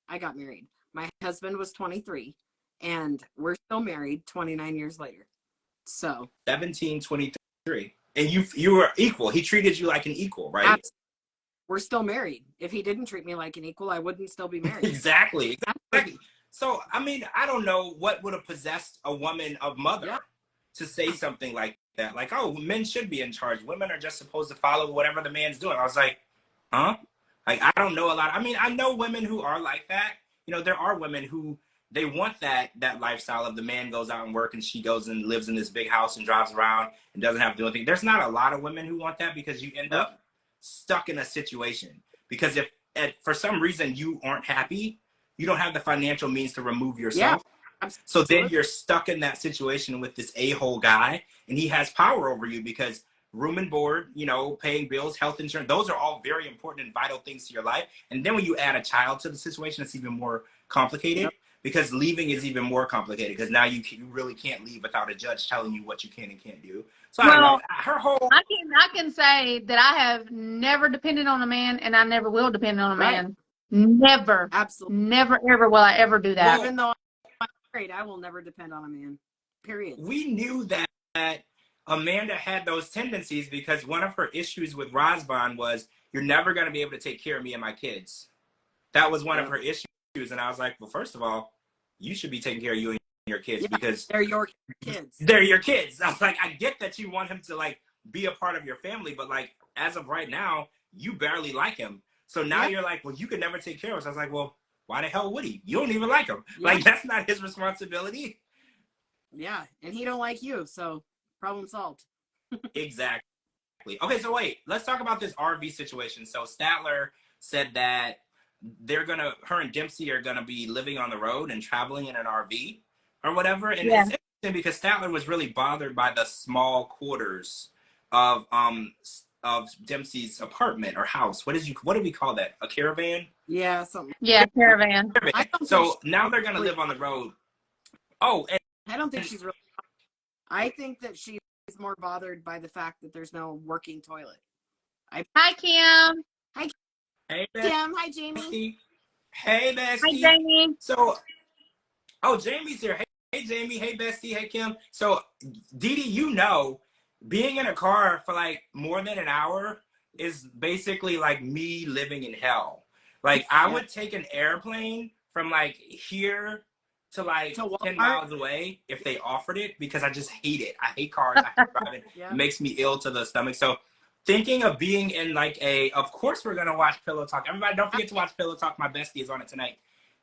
S2: I got married. My husband was 23 and we're still married 29 years later. So
S1: 17, 23. And you were equal. He treated you like an equal, right?
S2: Absolutely. We're still married. If he didn't treat me like an equal, I wouldn't still be married.
S1: Exactly. So, I mean, I don't know what would have possessed a woman of mother to say something like that. Like, oh, men should be in charge. Women are just supposed to follow whatever the man's doing. I was like, huh? Like, I don't know a lot. I mean, I know women who are like that. You know, there are women who, they want that lifestyle of the man goes out and work and she goes and lives in this big house and drives around and doesn't have to do anything. There's not a lot of women who want that because you end up stuck in a situation. Because if for some reason you aren't happy, you don't have the financial means to remove yourself. Yeah, so then you're stuck in that situation with this a-hole guy and he has power over you because room and board, you know, paying bills, health insurance, those are all very important and vital things to your life. And then when you add a child to the situation, it's even more complicated because leaving is even more complicated because now you really can't leave without a judge telling you what you can and can't do. So I don't know, her whole...
S3: I can say that I have never depended on a man and I never will depend on a man. Never.
S2: Absolutely.
S3: Never, ever will I ever do that.
S2: Well, even though I'm married, I will never depend on a man. Period.
S1: We knew that Amanda had those tendencies because one of her issues with Razvan was, you're never going to be able to take care of me and my kids. That was one of her issues. And I was like, well, first of all, you should be taking care of you and your kids because
S2: they're your kids.
S1: They're your kids. I was like, I get that you want him to like be a part of your family, but like as of right now, you barely like him. So now you're like, well, you could never take care of us. I was like, well, why the hell would he? You don't even like him. Like, that's not his responsibility.
S2: Yeah, and he don't like you, so problem solved.
S1: Exactly. Okay, so wait, let's talk about this RV situation. So Statler said that her and Dempsey are gonna be living on the road and traveling in an RV or whatever. And it's interesting because Statler was really bothered by the small quarters of Dempsey's apartment or house. What do we call that? A caravan?
S2: Yeah, something.
S3: Yeah, caravan.
S1: So now they're gonna live on the road. Oh, and
S2: I don't think she's really. I think that she's more bothered by the fact that there's no working toilet.
S3: Hi, Kim.
S2: Hi,
S1: hey,
S2: Kim. Hi, Jamie.
S1: Hey, Bestie.
S3: Hi, Jamie.
S1: So, Jamie's here. Hey, Jamie. Hey, Bestie. Hey, Kim. So, DeeDee, you know, being in a car for like more than an hour is basically like me living in hell. Like, I would take an airplane from like here to like
S2: To
S1: 10
S2: Walmart?
S1: miles away if they offered it, because I just hate it. I hate cars. I hate driving.
S2: Yeah.
S1: It makes me ill to the stomach. So thinking of being in like of course we're going to watch Pillow Talk. Everybody don't forget to watch Pillow Talk. My bestie is on it tonight.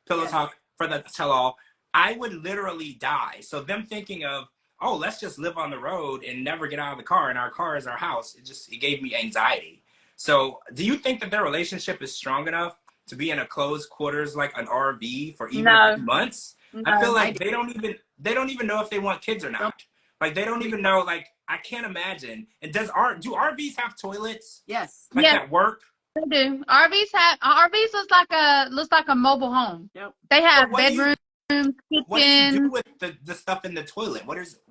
S1: Pillow
S2: Yes.
S1: Talk for the tell-all. I would literally die. So them thinking of, oh, let's just live on the road and never get out of the car, and our car is our house. It gave me anxiety. So do you think that their relationship is strong enough to be in a closed quarters like an RV for even a few months? I feel like they don't even know if they want kids or not. Like they don't even know. Like I can't imagine. And do RVs have toilets?
S2: Yes.
S1: Like that work?
S3: They do. RVs looks like a mobile home.
S2: Yep.
S3: They have
S1: What do you-
S3: bedrooms,
S1: What do you do
S3: kitchen.
S1: with the stuff in the toilet? Where does it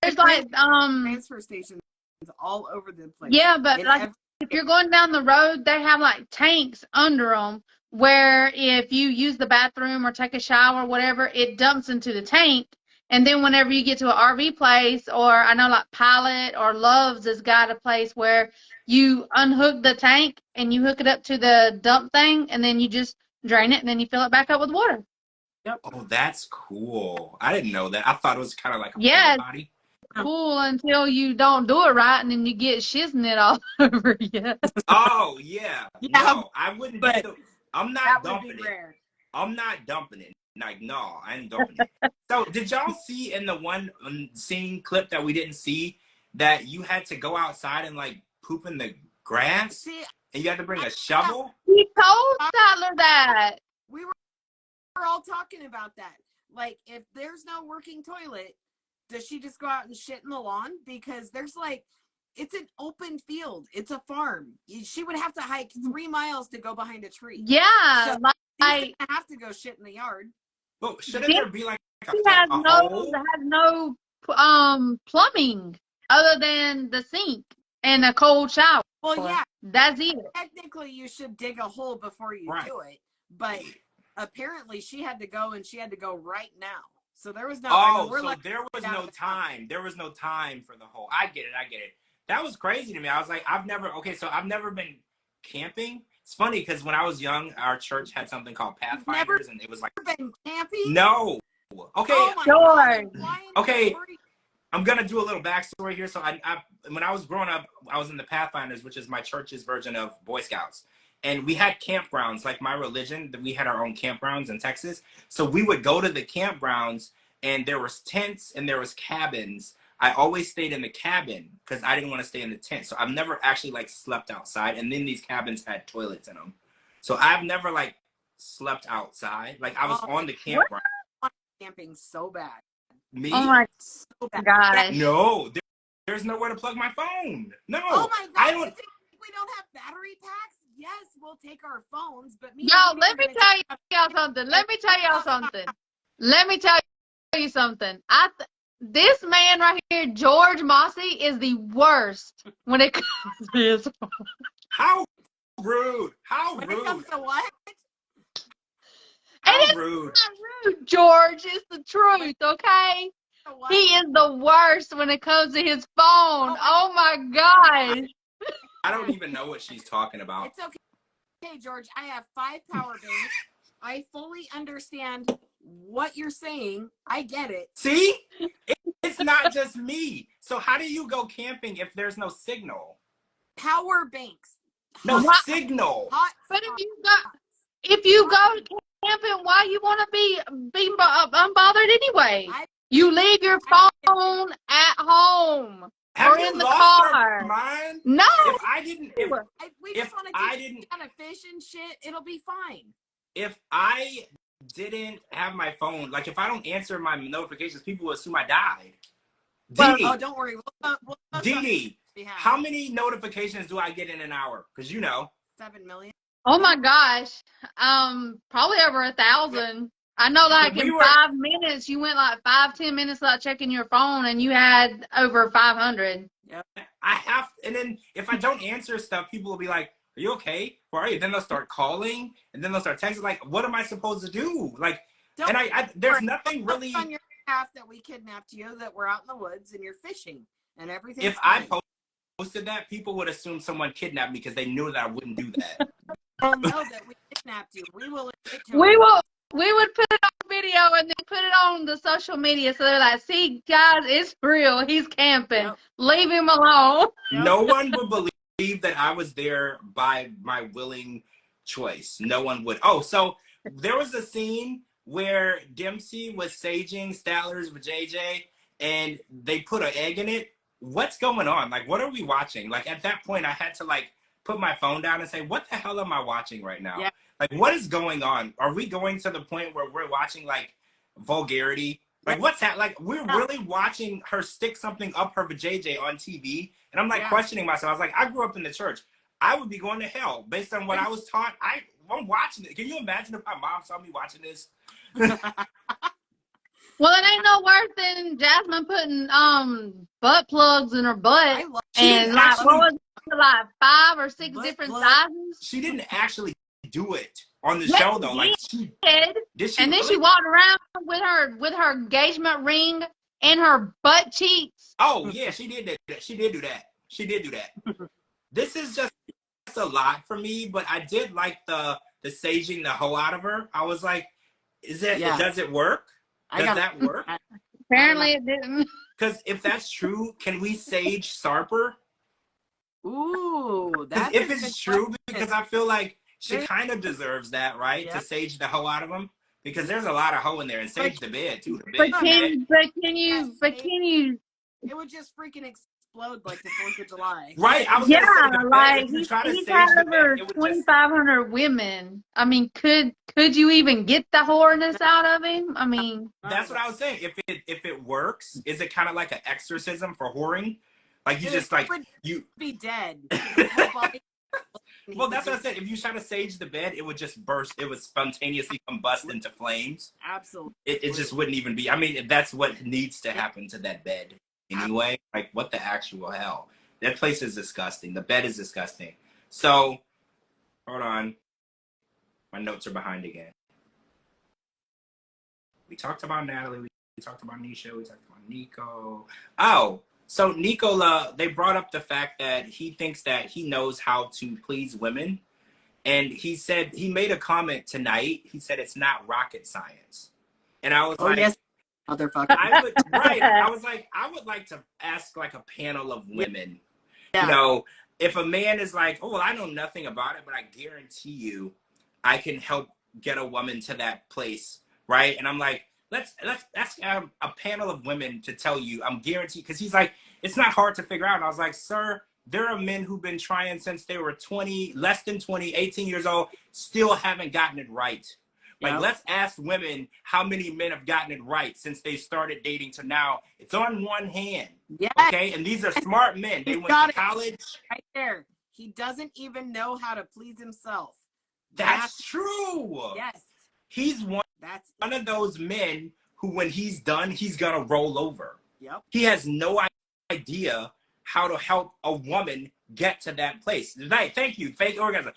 S3: There's
S1: go?
S3: like
S2: Transfer stations all over the place.
S3: yeah, but
S2: In
S3: like if you're going down the road, they have like tanks under them where if you use the bathroom or take a shower or whatever, it dumps into the tank. And then whenever you get to an RV place, or I know like Pilot or Love's has got a place where you unhook the tank and you hook it up to the dump thing, and then you just drain it and then you fill it back up with water.
S2: Yep.
S1: Oh, that's cool. I didn't know that. I thought it was kind of like a
S3: Yeah.
S1: porta potty.
S3: Cool until you don't do it right and then you get shiznit all over you.
S1: Oh yeah.
S2: Yeah,
S1: No, I wouldn't.
S2: but
S1: I'm
S2: that
S1: not
S2: would
S1: dumping
S2: be
S1: it.
S2: rare.
S1: I'm not dumping it. Like no, I ain't dumping it. So did y'all see in the one scene clip that we didn't see that you had to go outside and like poop in the grass,
S2: See,
S1: and you had to bring a shovel?
S3: He told Tyler that.
S2: we were all talking about that. Like, if there's no working toilet, does she just go out and shit in the lawn? Because there's like, it's an open field. It's a farm. She would have to hike 3 miles to go behind a tree.
S3: Yeah,
S2: So
S3: like
S2: she's gonna have to go shit in the yard.
S1: Well, shouldn't there be like a
S3: he has
S1: hole?
S3: no plumbing other than the sink and a cold shower.
S2: Well, yeah,
S3: That's it.
S2: technically you should dig a hole before you
S1: Right.
S2: do it, but apparently she had to go, and she had to go right now. So there was no.
S1: Oh,
S2: we're
S1: so
S2: like,
S1: there was
S2: down
S1: no
S2: to the
S1: time. There was no time for the whole. I get it. That was crazy to me. I was like, I've never been camping. It's funny because when I was young, our church had something called Pathfinders, and it was like,
S2: been camping.
S1: no. Okay,
S2: Oh my
S3: George.
S2: God,
S1: Okay. I'm gonna do a little backstory here. So I when I was growing up, I was in the Pathfinders, which is my church's version of Boy Scouts. And we had campgrounds, like my religion, we had our own campgrounds in Texas. So we would go to the campgrounds, and there was tents and there was cabins. I always stayed in the cabin because I didn't want to stay in the tent. So I've never actually like slept outside. And then these cabins had toilets in them. So I've never like slept outside. Like I was on the campground.
S2: Camping so bad.
S1: Me?
S3: Oh my
S2: So bad.
S3: gosh.
S1: No, there's nowhere to plug my phone. No,
S2: Oh my God!
S1: I
S2: You
S1: don't.
S2: think we don't have battery packs? Yes, we'll take our phones, but me.
S3: Yo, let me tell y'all something. Let me tell you something. This man right here, George Mossey, is the worst when it comes to his phone.
S1: How rude! How
S2: When
S1: rude!
S2: it comes to what?
S1: How
S3: And it's
S1: rude!
S3: not rude, George. It's the truth, okay?
S2: To what?
S3: He is the worst when it comes to his phone. Oh my gosh.
S1: I don't even know what she's talking about.
S2: It's okay. Okay, George, I have 5 power banks. I fully understand what you're saying. I get it.
S1: See, it's not just me. So how do you go camping if there's no signal?
S2: Power banks.
S1: No
S3: What?
S1: signal.
S2: Hot
S3: But if you go camping, why you want to be unbothered anyway? You leave your phone at home
S1: Have
S3: or
S1: you
S3: in the
S1: lost
S3: car.
S1: your mind?
S3: No.
S1: If I didn't,
S2: we
S1: if
S2: just want to
S1: I
S2: teach you
S1: didn't-
S2: how to fish and shit. It'll be fine.
S1: if I didn't have my phone, like if I don't answer my notifications, people will assume I died.
S3: Well,
S1: DeeDee,
S2: Oh, don't worry. We'll
S1: DeeDee,
S2: behalf.
S1: how many notifications do I get in an hour? Because you know.
S2: 7 million.
S3: Oh my gosh. Probably over 1,000. I know, like
S1: We
S3: in
S1: were-
S3: 5 minutes, you went like 5-10 minutes without checking your phone, and you had over 500.
S1: I have, and then if I don't answer stuff, people will be like, "Are you okay? Where are you?" Then they'll start calling, and then they'll start texting. Like, what am I supposed to do? Like,
S2: Don't
S1: and there's
S2: worry.
S1: nothing really.
S2: On your behalf that we kidnapped you, that we're out in the woods and you're fishing and everything.
S1: If I posted that, people would assume someone kidnapped me because they knew that I wouldn't do that.
S2: will know that we kidnapped you, we will admit to
S3: We
S2: it.
S3: would put it on video on the social media, so they're like, "See, guys, it's real. He's camping.
S2: Yep.
S3: Leave him alone."
S1: No one would believe that I was there by my willing choice. No one would. Oh, so there was a scene where Dempsey was saging Statler's with JJ, and they put an egg in it. What's going on? Like, what are we watching? Like, at that point, I had to, like, put my phone down and say, what the hell am I watching right now?
S2: Yeah.
S1: Like, what is going on? Are we going to the point where we're watching, like, vulgarity? Like, what's that? Like, we're really watching her stick something up her vajayjay on TV. And I'm, like, questioning myself. I was like, I grew up in the church. I would be going to hell based on what I was taught. I'm watching it. Can you imagine if my mom saw me watching this?
S3: Well, it ain't no worse than Jasmine putting butt plugs in her butt, and like, what was it, like 5 or 6 different sizes.
S1: She didn't actually do it on the show though. Like she
S3: did. And then she walked around with her engagement ring in her butt cheeks.
S1: Oh yeah, she did that. She did do that. She did do that. This is just a lot for me, but I did like the saging the hoe out of her. I was like, does it work? Does that work?
S3: Apparently it didn't.
S1: Because if that's true, can we sage Sarper?
S2: Ooh, that's
S1: if it's true, because I feel like she kind of deserves that, right? Yeah. To sage the hoe out of him, because there's a lot of hoe in there, and sage the bed too.
S3: But can you?
S2: It would just freaking explode like the 4th of July.
S1: Right? I was gonna say,
S3: like he's had over 2,500 women. I mean, could you even get the whoreness out of him? I mean,
S1: that's what I was saying. If it works, is it kind of like an exorcism for whoring? Like you just like you
S2: be dead.
S1: Well, that's what I said. If you try to sage the bed, it would just burst. It would spontaneously combust into flames.
S2: Absolutely.
S1: It just wouldn't even be. I mean, that's what needs to happen to that bed anyway. Like, what the actual hell? That place is disgusting. The bed is disgusting. So, hold on. My notes are behind again. We talked about Natalie. We talked about Nisha. We talked about Nico. Oh. So Nicola, they brought up the fact that he thinks that he knows how to please women. And he said, he made a comment tonight. He said, it's not rocket science. And I was like,
S2: yes, motherfucker.
S1: I was like, I would like to ask like a panel of women. Yeah. You know, if a man is like, oh, well, I know nothing about it, but I guarantee you I can help get a woman to that place. Right. And I'm like, Let's have a panel of women to tell you, I'm guaranteed, because he's like, it's not hard to figure out. And I was like, sir, there are men who've been trying since they were 20, less than 20, 18 years old, still haven't gotten it right. Like, let's ask women how many men have gotten it right since they started dating to now. It's on one hand.
S2: Yeah.
S1: Okay. And these are smart men. They went to college.
S2: Right there. He doesn't even know how to please himself.
S1: That's true.
S2: Yes.
S1: He's one of those men who, when he's done, he's gonna roll over.
S2: Yep.
S1: He has no idea how to help a woman get to that place. Like, thank you, fake orgasm.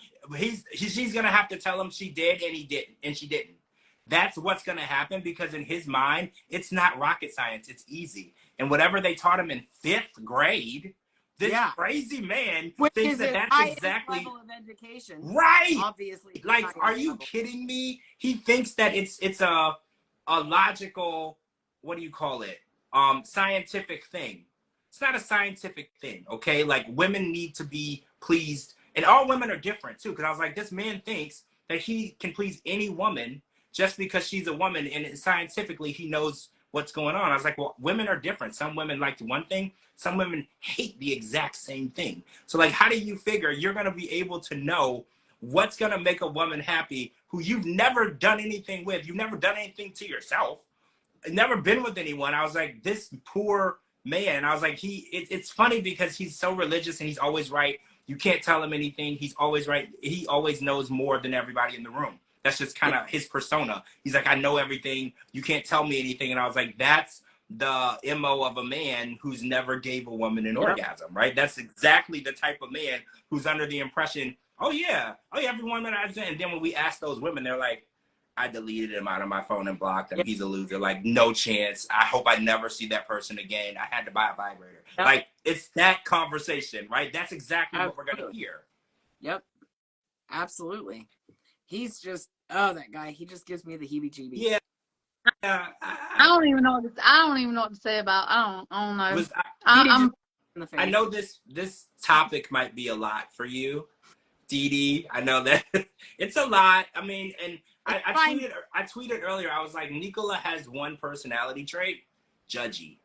S1: She's gonna have to tell him she did and he didn't, and she didn't. That's what's gonna happen, because in his mind, it's not rocket science. It's easy. And whatever they taught him in 5th grade, this crazy man thinks that that's exactly
S2: level of education.
S1: Right.
S2: Obviously.
S1: Like, are you kidding me? He thinks that it's a logical, what do you call it? Scientific thing. It's not a scientific thing, okay? Like, women need to be pleased, and all women are different too. Because I was like, this man thinks that he can please any woman just because she's a woman, and scientifically he knows what's going on. I was like, well, women are different. Some women like one thing, some women hate the exact same thing. So like, how do you figure you're going to be able to know what's going to make a woman happy who you've never done anything with? You've never done anything to yourself, never been with anyone. I was like, this poor man. I was like, it's funny because he's so religious and he's always right. You can't tell him anything. He's always right. He always knows more than everybody in the room. That's just kind of his persona. He's like, I know everything. You can't tell me anything. And I was like, that's the MO of a man who's never gave a woman an orgasm, right? That's exactly the type of man who's under the impression, oh yeah, every woman I've seen. And then when we ask those women, they're like, I deleted him out of my phone and blocked him. He's a loser. Like, no chance. I hope I never see that person again. I had to buy a vibrator. Like, it's that conversation, right? That's exactly what we're going to hear.
S2: Yep. Absolutely. He's just, that guy, he just gives me the heebie-jeebies.
S1: Yeah.
S3: I don't even know what to, I don't even know what to say about. I don't know.
S1: Was
S3: I'm
S2: In the face.
S1: I know this topic might be a lot for you, DeeDee. I know that it's a lot. I mean, and I tweeted earlier. I was like, Nicola has one personality trait: judgy,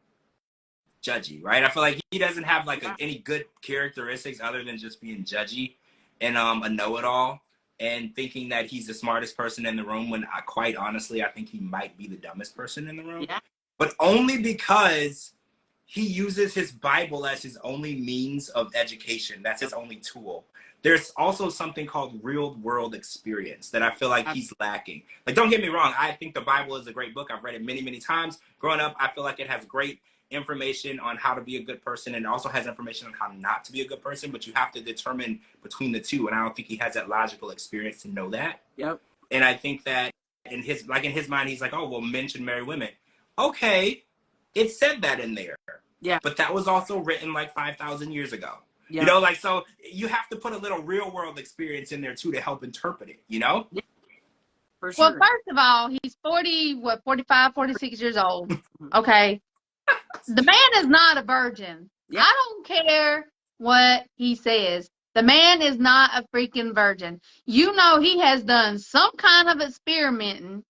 S1: right? I feel like he doesn't have like any good characteristics other than just being judgy and a know-it-all and thinking that he's the smartest person in the room. When quite honestly, I think he might be the dumbest person in the room.
S2: Yeah.
S1: But only because he uses his Bible as his only means of education. That's his only tool. There's also something called real world experience that I feel like he's lacking. Like, don't get me wrong. I think the Bible is a great book. I've read it many, many times. Growing up, I feel like it has great information on how to be a good person, and also has information on how not to be a good person, but you have to determine between the two. And I don't think he has that logical experience to know that.
S2: Yep.
S1: And I think that in his mind, he's like, oh, well, men should marry women. Okay. It said that in there.
S2: Yeah.
S1: But that was also written like 5,000 years ago.
S2: Yeah.
S1: You know, like, so you have to put a little real world experience in there too to help interpret it, you know?
S2: Yeah. For sure.
S3: Well, first of all, he's 45, 46 years old. Okay. The man is not a virgin.
S2: Yeah.
S3: I don't care what he says. The man is not a freaking virgin. You know, he has done some kind of experimenting.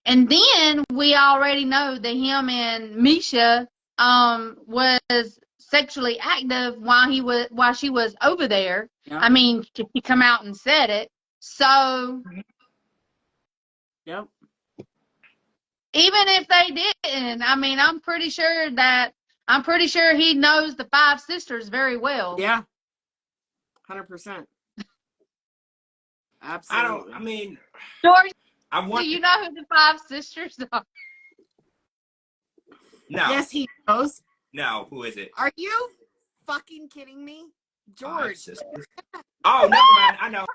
S3: And then we already know that him and Misha was sexually active while she was over there.
S2: Yeah.
S3: I mean, he come out and said it. So
S2: Yep.
S3: even if they didn't, I mean, I'm pretty sure he knows the 5 sisters very well.
S2: Yeah. 100%. Absolutely.
S1: I mean,
S3: George,
S1: I want.
S3: do you know who the 5 sisters are?
S1: No.
S2: Yes, he knows.
S1: No, who is it?
S2: Are you fucking kidding me? George.
S1: Oh, never mind. I know.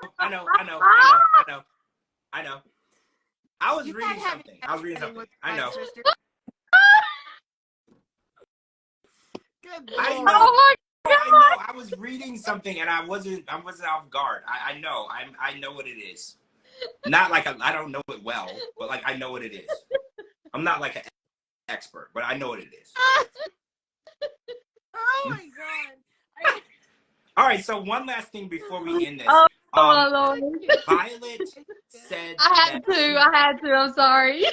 S1: I was reading something. I know.
S2: Good
S1: I
S2: Lord.
S1: know.
S3: Oh my
S1: I
S3: God.
S1: know. I was reading something and I wasn't off guard. I know. I know what it is. Not like I don't know it well, but like I know what it is. I'm not like an expert, but I know what it is.
S2: Oh my God.
S1: All right, so one last thing before we end this.
S3: Oh, my Lord.
S1: Violet said
S3: I had to. I'm sorry.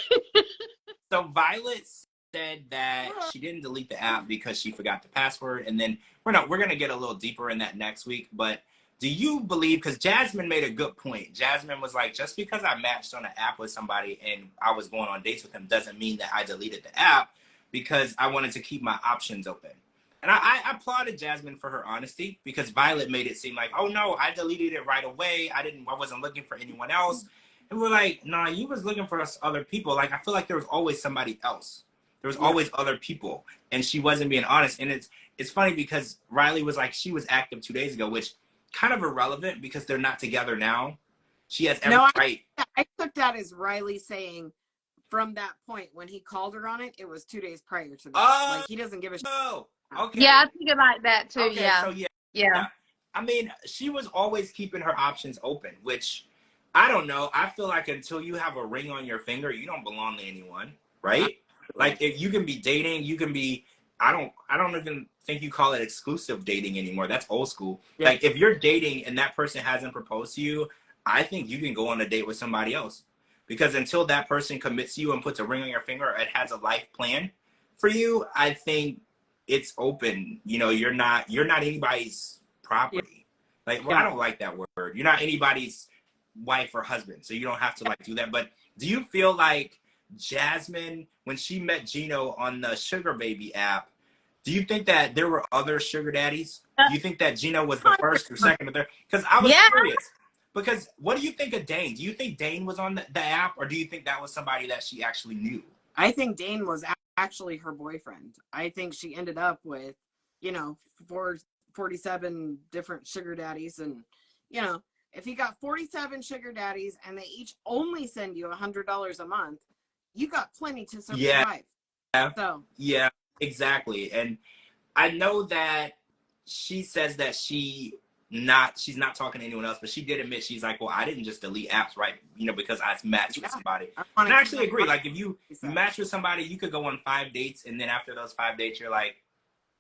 S1: So Violet said that she didn't delete the app because she forgot the password, and then we're gonna get a little deeper in that next week. But do you believe? Because Jasmine made a good point. Jasmine was like, just because I matched on an app with somebody and I was going on dates with him doesn't mean that I deleted the app because I wanted to keep my options open. And I applauded Jasmine for her honesty because Violet made it seem like, oh no, I deleted it right away. I wasn't looking for anyone else. And we're like, nah, you was looking for us other people. Like, I feel like there was always somebody else. There was always other people. And she wasn't being honest. And it's funny because Riley was like, she was active 2 days ago, which kind of irrelevant because they're not together now. She has every right.
S2: I took that as Riley saying from that point when he called her on it, it was 2 days prior to that.
S1: Oh,
S2: like, he doesn't give a shit.
S1: Oh, okay.
S3: Yeah, I think it like that too.
S1: Okay,
S3: Yeah.
S1: so yeah.
S3: Yeah.
S1: I mean, she was always keeping her options open, which I don't know. I feel like until you have a ring on your finger, you don't belong to anyone, right? Like, if you can be dating, you can be. I don't even think you call it exclusive dating anymore. That's old school. Yeah. Like, if you're dating and that person hasn't proposed to you, I think you can go on a date with somebody else. Because until that person commits to you and puts a ring on your finger and has a life plan for you, I think it's open. You know, you're not anybody's property. Yeah. Like, well, I don't like that word. You're not anybody's wife or husband, so you don't have to like do that. But do you feel like Jasmine, when she met Gino on the Sugar Baby app, do you think that there were other sugar daddies? Do you think that Gino was the first or second or third? Because I was curious. Because what do you think of Dane? Do you think Dane was on the app, or do you think that was somebody that she actually knew?
S2: I think Dane was actually her boyfriend. I think she ended up with, 47 different sugar daddies. And, if you got 47 sugar daddies and they each only send you $100 a month, you got plenty to survive.
S1: Yeah.
S2: So.
S1: Yeah, exactly. And I know that she says that she she's not talking to anyone else, but she did admit, she's like, well, I didn't just delete apps, right? You know, because I matched with somebody. And I actually agree. Like, if you match with somebody, you could go on 5 dates, and then after those 5 dates, you're like,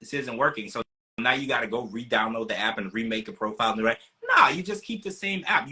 S1: this isn't working. So now you got to go re-download the app and remake a profile. Right? No, you just keep the same app.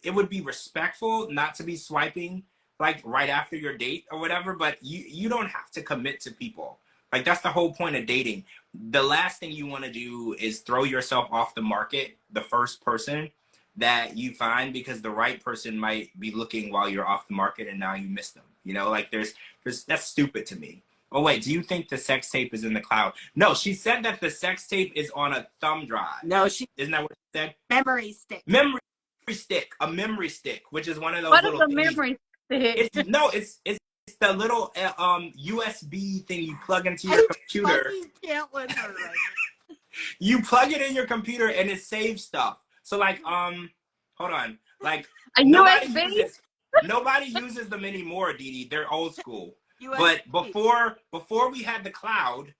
S1: It would be respectful not to be swiping like right after your date or whatever, but you don't have to commit to people. Like, that's the whole point of dating. The last thing you want to do is throw yourself off the market, the first person that you find, because the right person might be looking while you're off the market and now you miss them. You know, like that's stupid to me. Oh, wait, do you think the sex tape is in the cloud? No, she said that the sex tape is on a thumb drive.
S2: No,
S1: Isn't that what she said?
S2: Memory stick.
S1: A memory stick, which is one of those
S3: What
S1: little
S3: is a
S1: thingies.
S3: memory stick?
S1: It's the little USB thing you plug into your computer.
S2: I can't with her right now.
S1: You plug it in your computer and it saves stuff. So like, hold on, like
S3: A
S1: nobody
S3: USB?
S1: nobody uses them anymore, DeeDee. They're old school.
S2: USB.
S1: But before we had the cloud,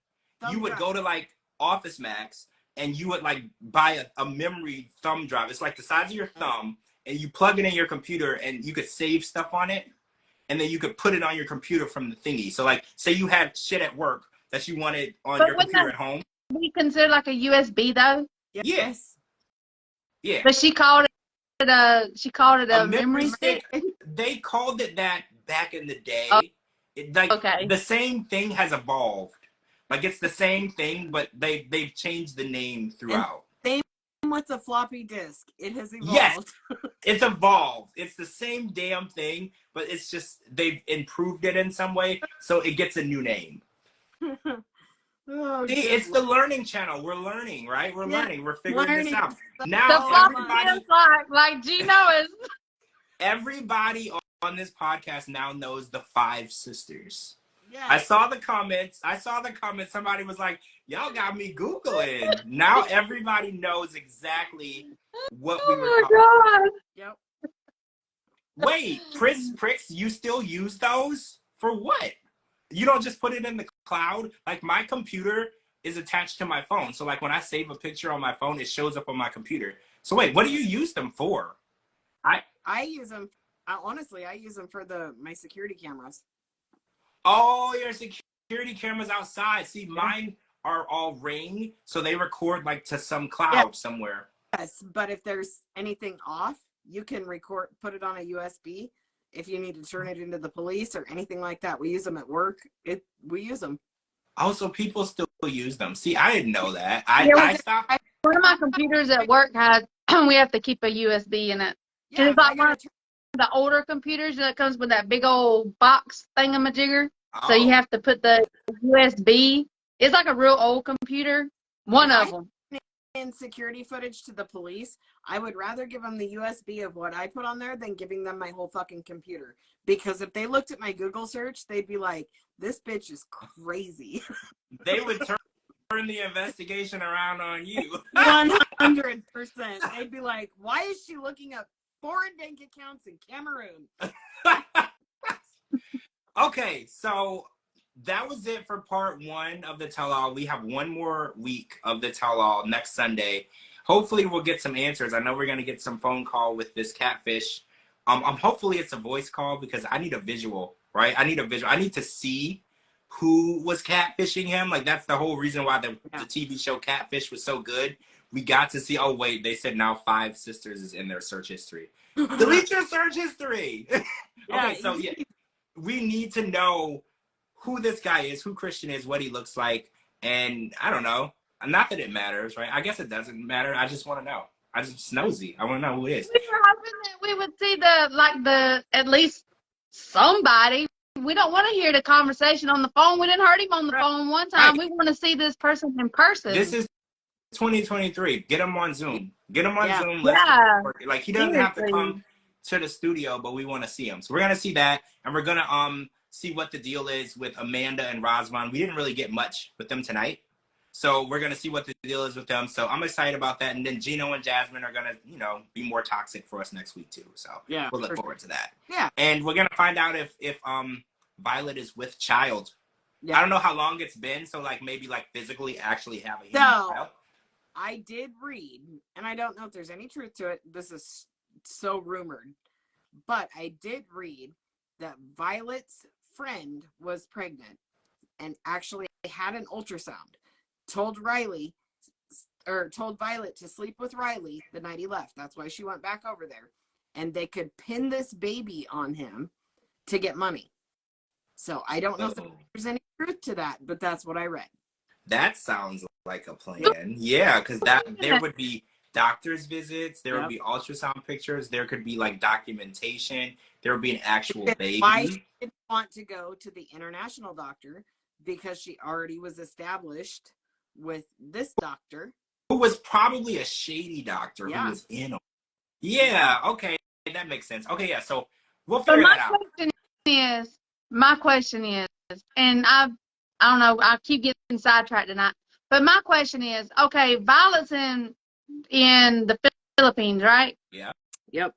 S1: you would go to like Office Max and you would like buy a memory thumb drive. It's like the size of your thumb, and you plug it in your computer and you could save stuff on it. And then you could put it on your computer from the thingy. So like, say you had shit at work that you wanted on your computer at home.
S3: Be considered like a USB though?
S1: Yes. Yeah.
S3: But she called it a memory stick.
S1: They called it that back in the day.
S3: Oh,
S1: okay. The same thing has evolved. Like, it's the same thing, but they've changed the name throughout.
S2: Same with the floppy disk. It has evolved.
S1: Yes, it's evolved. It's the same damn thing, but it's just they've improved it in some way, so it gets a new name.
S2: Oh,
S1: see, it's the learning channel. We're learning, right? We're learning. We're figuring this out. Now,
S3: the floppy disk, like Gino is.
S1: Everybody on this podcast now knows the 5 sisters.
S2: Yeah.
S1: I saw the comments. Somebody was like, y'all got me Googling. Now everybody knows exactly what we were talking about.
S2: Yep.
S1: Wait, Pricks, you still use those? For what? You don't just put it in the cloud? Like, my computer is attached to my phone. So like, when I save a picture on my phone, it shows up on my computer. So wait, what do you use them for?
S2: I use them. Honestly, I use them for my security cameras.
S1: Oh, your security cameras outside. See, mine are all Ring, so they record like to some cloud somewhere.
S2: Yes, but if there's anything off, you can put it on a USB if you need to turn it into the police or anything like that. We use them at work. We use them.
S1: Oh, so people still use them. See, I didn't know that. I stopped.
S3: One of my computers at work we have to keep a USB in it.
S2: Yeah,
S3: it's like one of the older computers that comes with that big old box thingamajigger.
S1: Oh.
S3: So you have to put the USB. It's like a real old computer. One of them.
S2: In security footage to the police, I would rather give them the USB of what I put on there than giving them my whole fucking computer. Because if they looked at my Google search, they'd be like, this bitch is crazy.
S1: They would turn the investigation around on you.
S2: 100%. They'd be like, why is she looking up foreign bank accounts in Cameroon?
S1: Okay, so that was it for part 1 of the tell-all. We have one more week of the tell-all next Sunday. Hopefully we'll get some answers. I know we're going to get some phone call with this catfish. Hopefully it's a voice call, because I need a visual, right? I need a visual. I need to see who was catfishing him. Like, that's the whole reason why the TV show Catfish was so good. We got to see, oh, wait, they said now 5 sisters is in their search history. Delete your search history. Okay, so yeah, we need to know who this guy is, who Christian is, what he looks like, and I don't know. Not that it matters, right? I guess it doesn't matter. I just want to know. I just nosy. I want to know who it is.
S3: We were hoping that we would see at least somebody. We don't want to hear the conversation on the phone. We didn't heard him on the phone one time. Right. We want to see this person in person.
S1: This is 2023. Get him on Zoom. Get him on Zoom. Like, he doesn't have to come to the studio, but we want to see him. So we're gonna see that, and we're gonna see what the deal is with Amanda and Razvan. We didn't really get much with them tonight, so we're gonna see what the deal is with them. So I'm excited about that. And then Gino and Jasmine are gonna, be more toxic for us next week too. So we'll look forward to that. Yeah. And we're gonna find out if Violet is with child. Yeah. I don't know how long it's been, so like maybe like physically actually having a child.
S2: I did read, and I don't know if there's any truth to it. This is so rumored, but I did read that Violet's friend was pregnant and actually had an ultrasound, told Violet to sleep with Riley the night he left. That's why she went back over there. And they could pin this baby on him to get money. So I don't know if there's any truth to that, but that's what I read.
S1: That sounds like a plan. Yeah, because there would be doctor's visits, there would be ultrasound pictures, there could be like documentation, there would be an actual baby.
S2: Why she didn't want to go to the international doctor, because she already was established with this doctor.
S1: Who was probably a shady doctor who was in on. Yeah, okay, that makes sense. Okay, yeah, so we'll figure that out.
S3: My question is, and I don't know, I keep getting sidetracked tonight, but my question is, okay, Violet's in the Philippines, right?
S1: Yeah.
S2: Yep.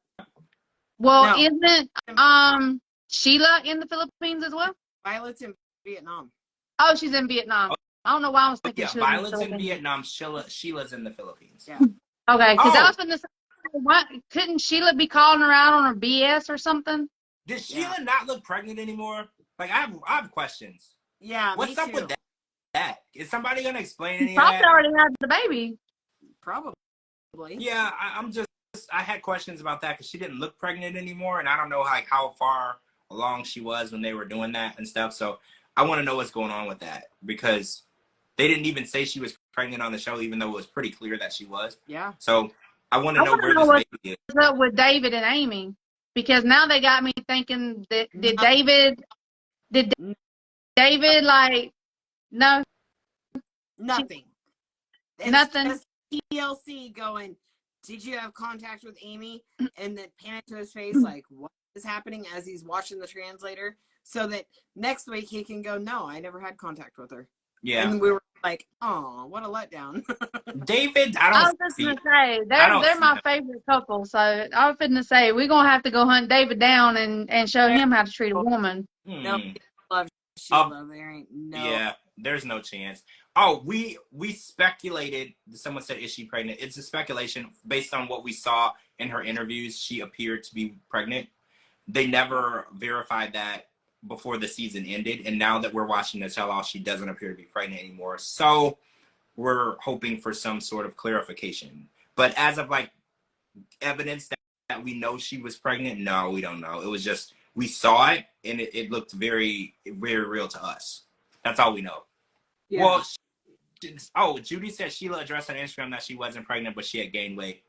S3: Well, isn't Sheila in the Philippines as well?
S2: Violet's in Vietnam.
S3: Oh, she's in Vietnam. I don't know why I was thinking she was
S1: Violet's in Vietnam. Sheila's in the Philippines.
S2: Yeah.
S3: Okay, because I was going to say, couldn't Sheila be calling her out on her BS or something?
S1: Does Sheila not look pregnant anymore? Like, I have questions.
S2: Yeah,
S1: what's up with that? Is somebody gonna explain any of
S3: Probably
S1: that?
S3: already had the baby.
S2: Probably.
S1: Yeah, I had questions about that because she didn't look pregnant anymore, and I don't know like how far along she was when they were doing that and stuff. So I want to know what's going on with that, because they didn't even say she was pregnant on the show, even though it was pretty clear that she was.
S2: Yeah.
S1: So I want to know where this baby is.
S3: What's up with David and Amy? Because now they got me thinking that did David like no
S2: nothing. It's
S3: nothing.
S2: Just TLC going, did you have contact with Amy? And then pan to his face like, what is happening, as he's watching the translator, so that next week he can go, no, I never had contact with her.
S1: Yeah.
S2: And we were like, oh, what a letdown.
S1: David,
S3: I was just gonna say they're my favorite couple, so I was gonna say we're gonna have to go hunt David down and show him how to treat a woman.
S2: No, love Sheila. There ain't no.
S1: Yeah, there's no chance. Oh, we speculated. Someone said, "Is she pregnant?" It's a speculation based on what we saw in her interviews. She appeared to be pregnant. They never verified that before the season ended, and now that we're watching the tell-all, she doesn't appear to be pregnant anymore. So we're hoping for some sort of clarification. But as of like evidence that we know she was pregnant, no, we don't know. It was just we saw it, and it looked very, very real to us. That's all we know. Yeah. Well, Judy said Sheila addressed on Instagram that she wasn't pregnant, but she had gained weight.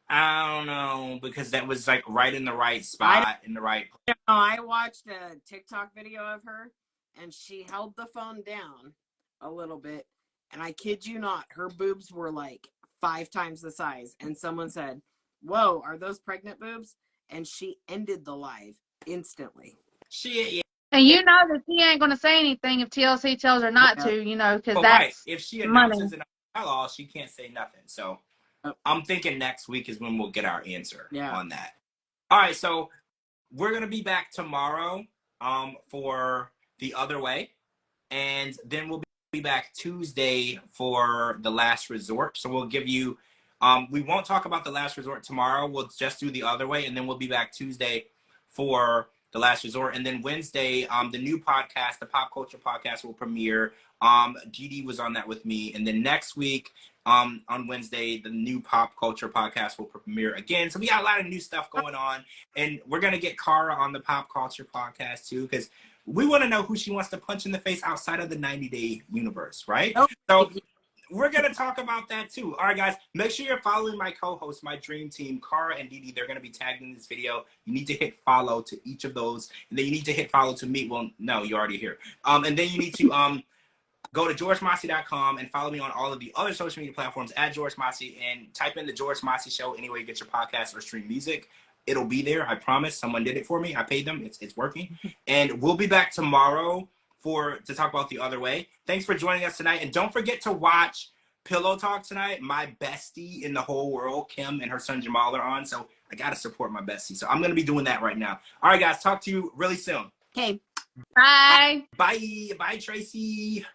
S1: I don't know, because that was like right in the right spot, in the right place.
S2: I watched a TikTok video of her, and she held the phone down a little bit, and I kid you not, her boobs were like 5 times the size, and someone said, whoa, are those pregnant boobs? And she ended the live instantly.
S3: And you know that she ain't going to say anything if TLC tells her not to, you know, because that's
S1: right. If she announces it at all, she can't say nothing. So I'm thinking next week is when we'll get our answer on that. All right, so we're going to be back tomorrow for The Other Way, and then we'll be back Tuesday for The Last Resort. So we'll give you, we won't talk about The Last Resort tomorrow. We'll just do The Other Way, and then we'll be back Tuesday for The Last Resort. And then Wednesday, the new podcast, the Pop Culture Podcast, will premiere. DeeDee was on that with me. And then next week, on Wednesday, the new Pop Culture Podcast will premiere again. So we got a lot of new stuff going on. And we're going to get Kara on the Pop Culture Podcast too, because we want to know who she wants to punch in the face outside of the 90-day universe, right? Oh. So we're going to talk about that too. All right, guys, make sure you're following my co-host, my dream team, Kara and DeeDee. They're going to be tagged in this video. You need to hit follow to each of those. And then you need to hit follow to me. Well, no, you're already here. And then you need to go to GeorgeMossey.com and follow me on all of the other social media platforms at George Mossey, and type in the George Mossey Show anywhere you get your podcast or stream music. It'll be there. I promise. Someone did it for me. I paid them. It's working. And we'll be back tomorrow to talk about The Other Way. Thanks for joining us tonight. And don't forget to watch Pillow Talk tonight. My bestie in the whole world, Kim, and her son Jamal are on. So I got to support my bestie. So I'm going to be doing that right now. All right, guys. Talk to you really soon.
S2: Okay.
S3: Bye.
S1: Bye. Bye, Tracy.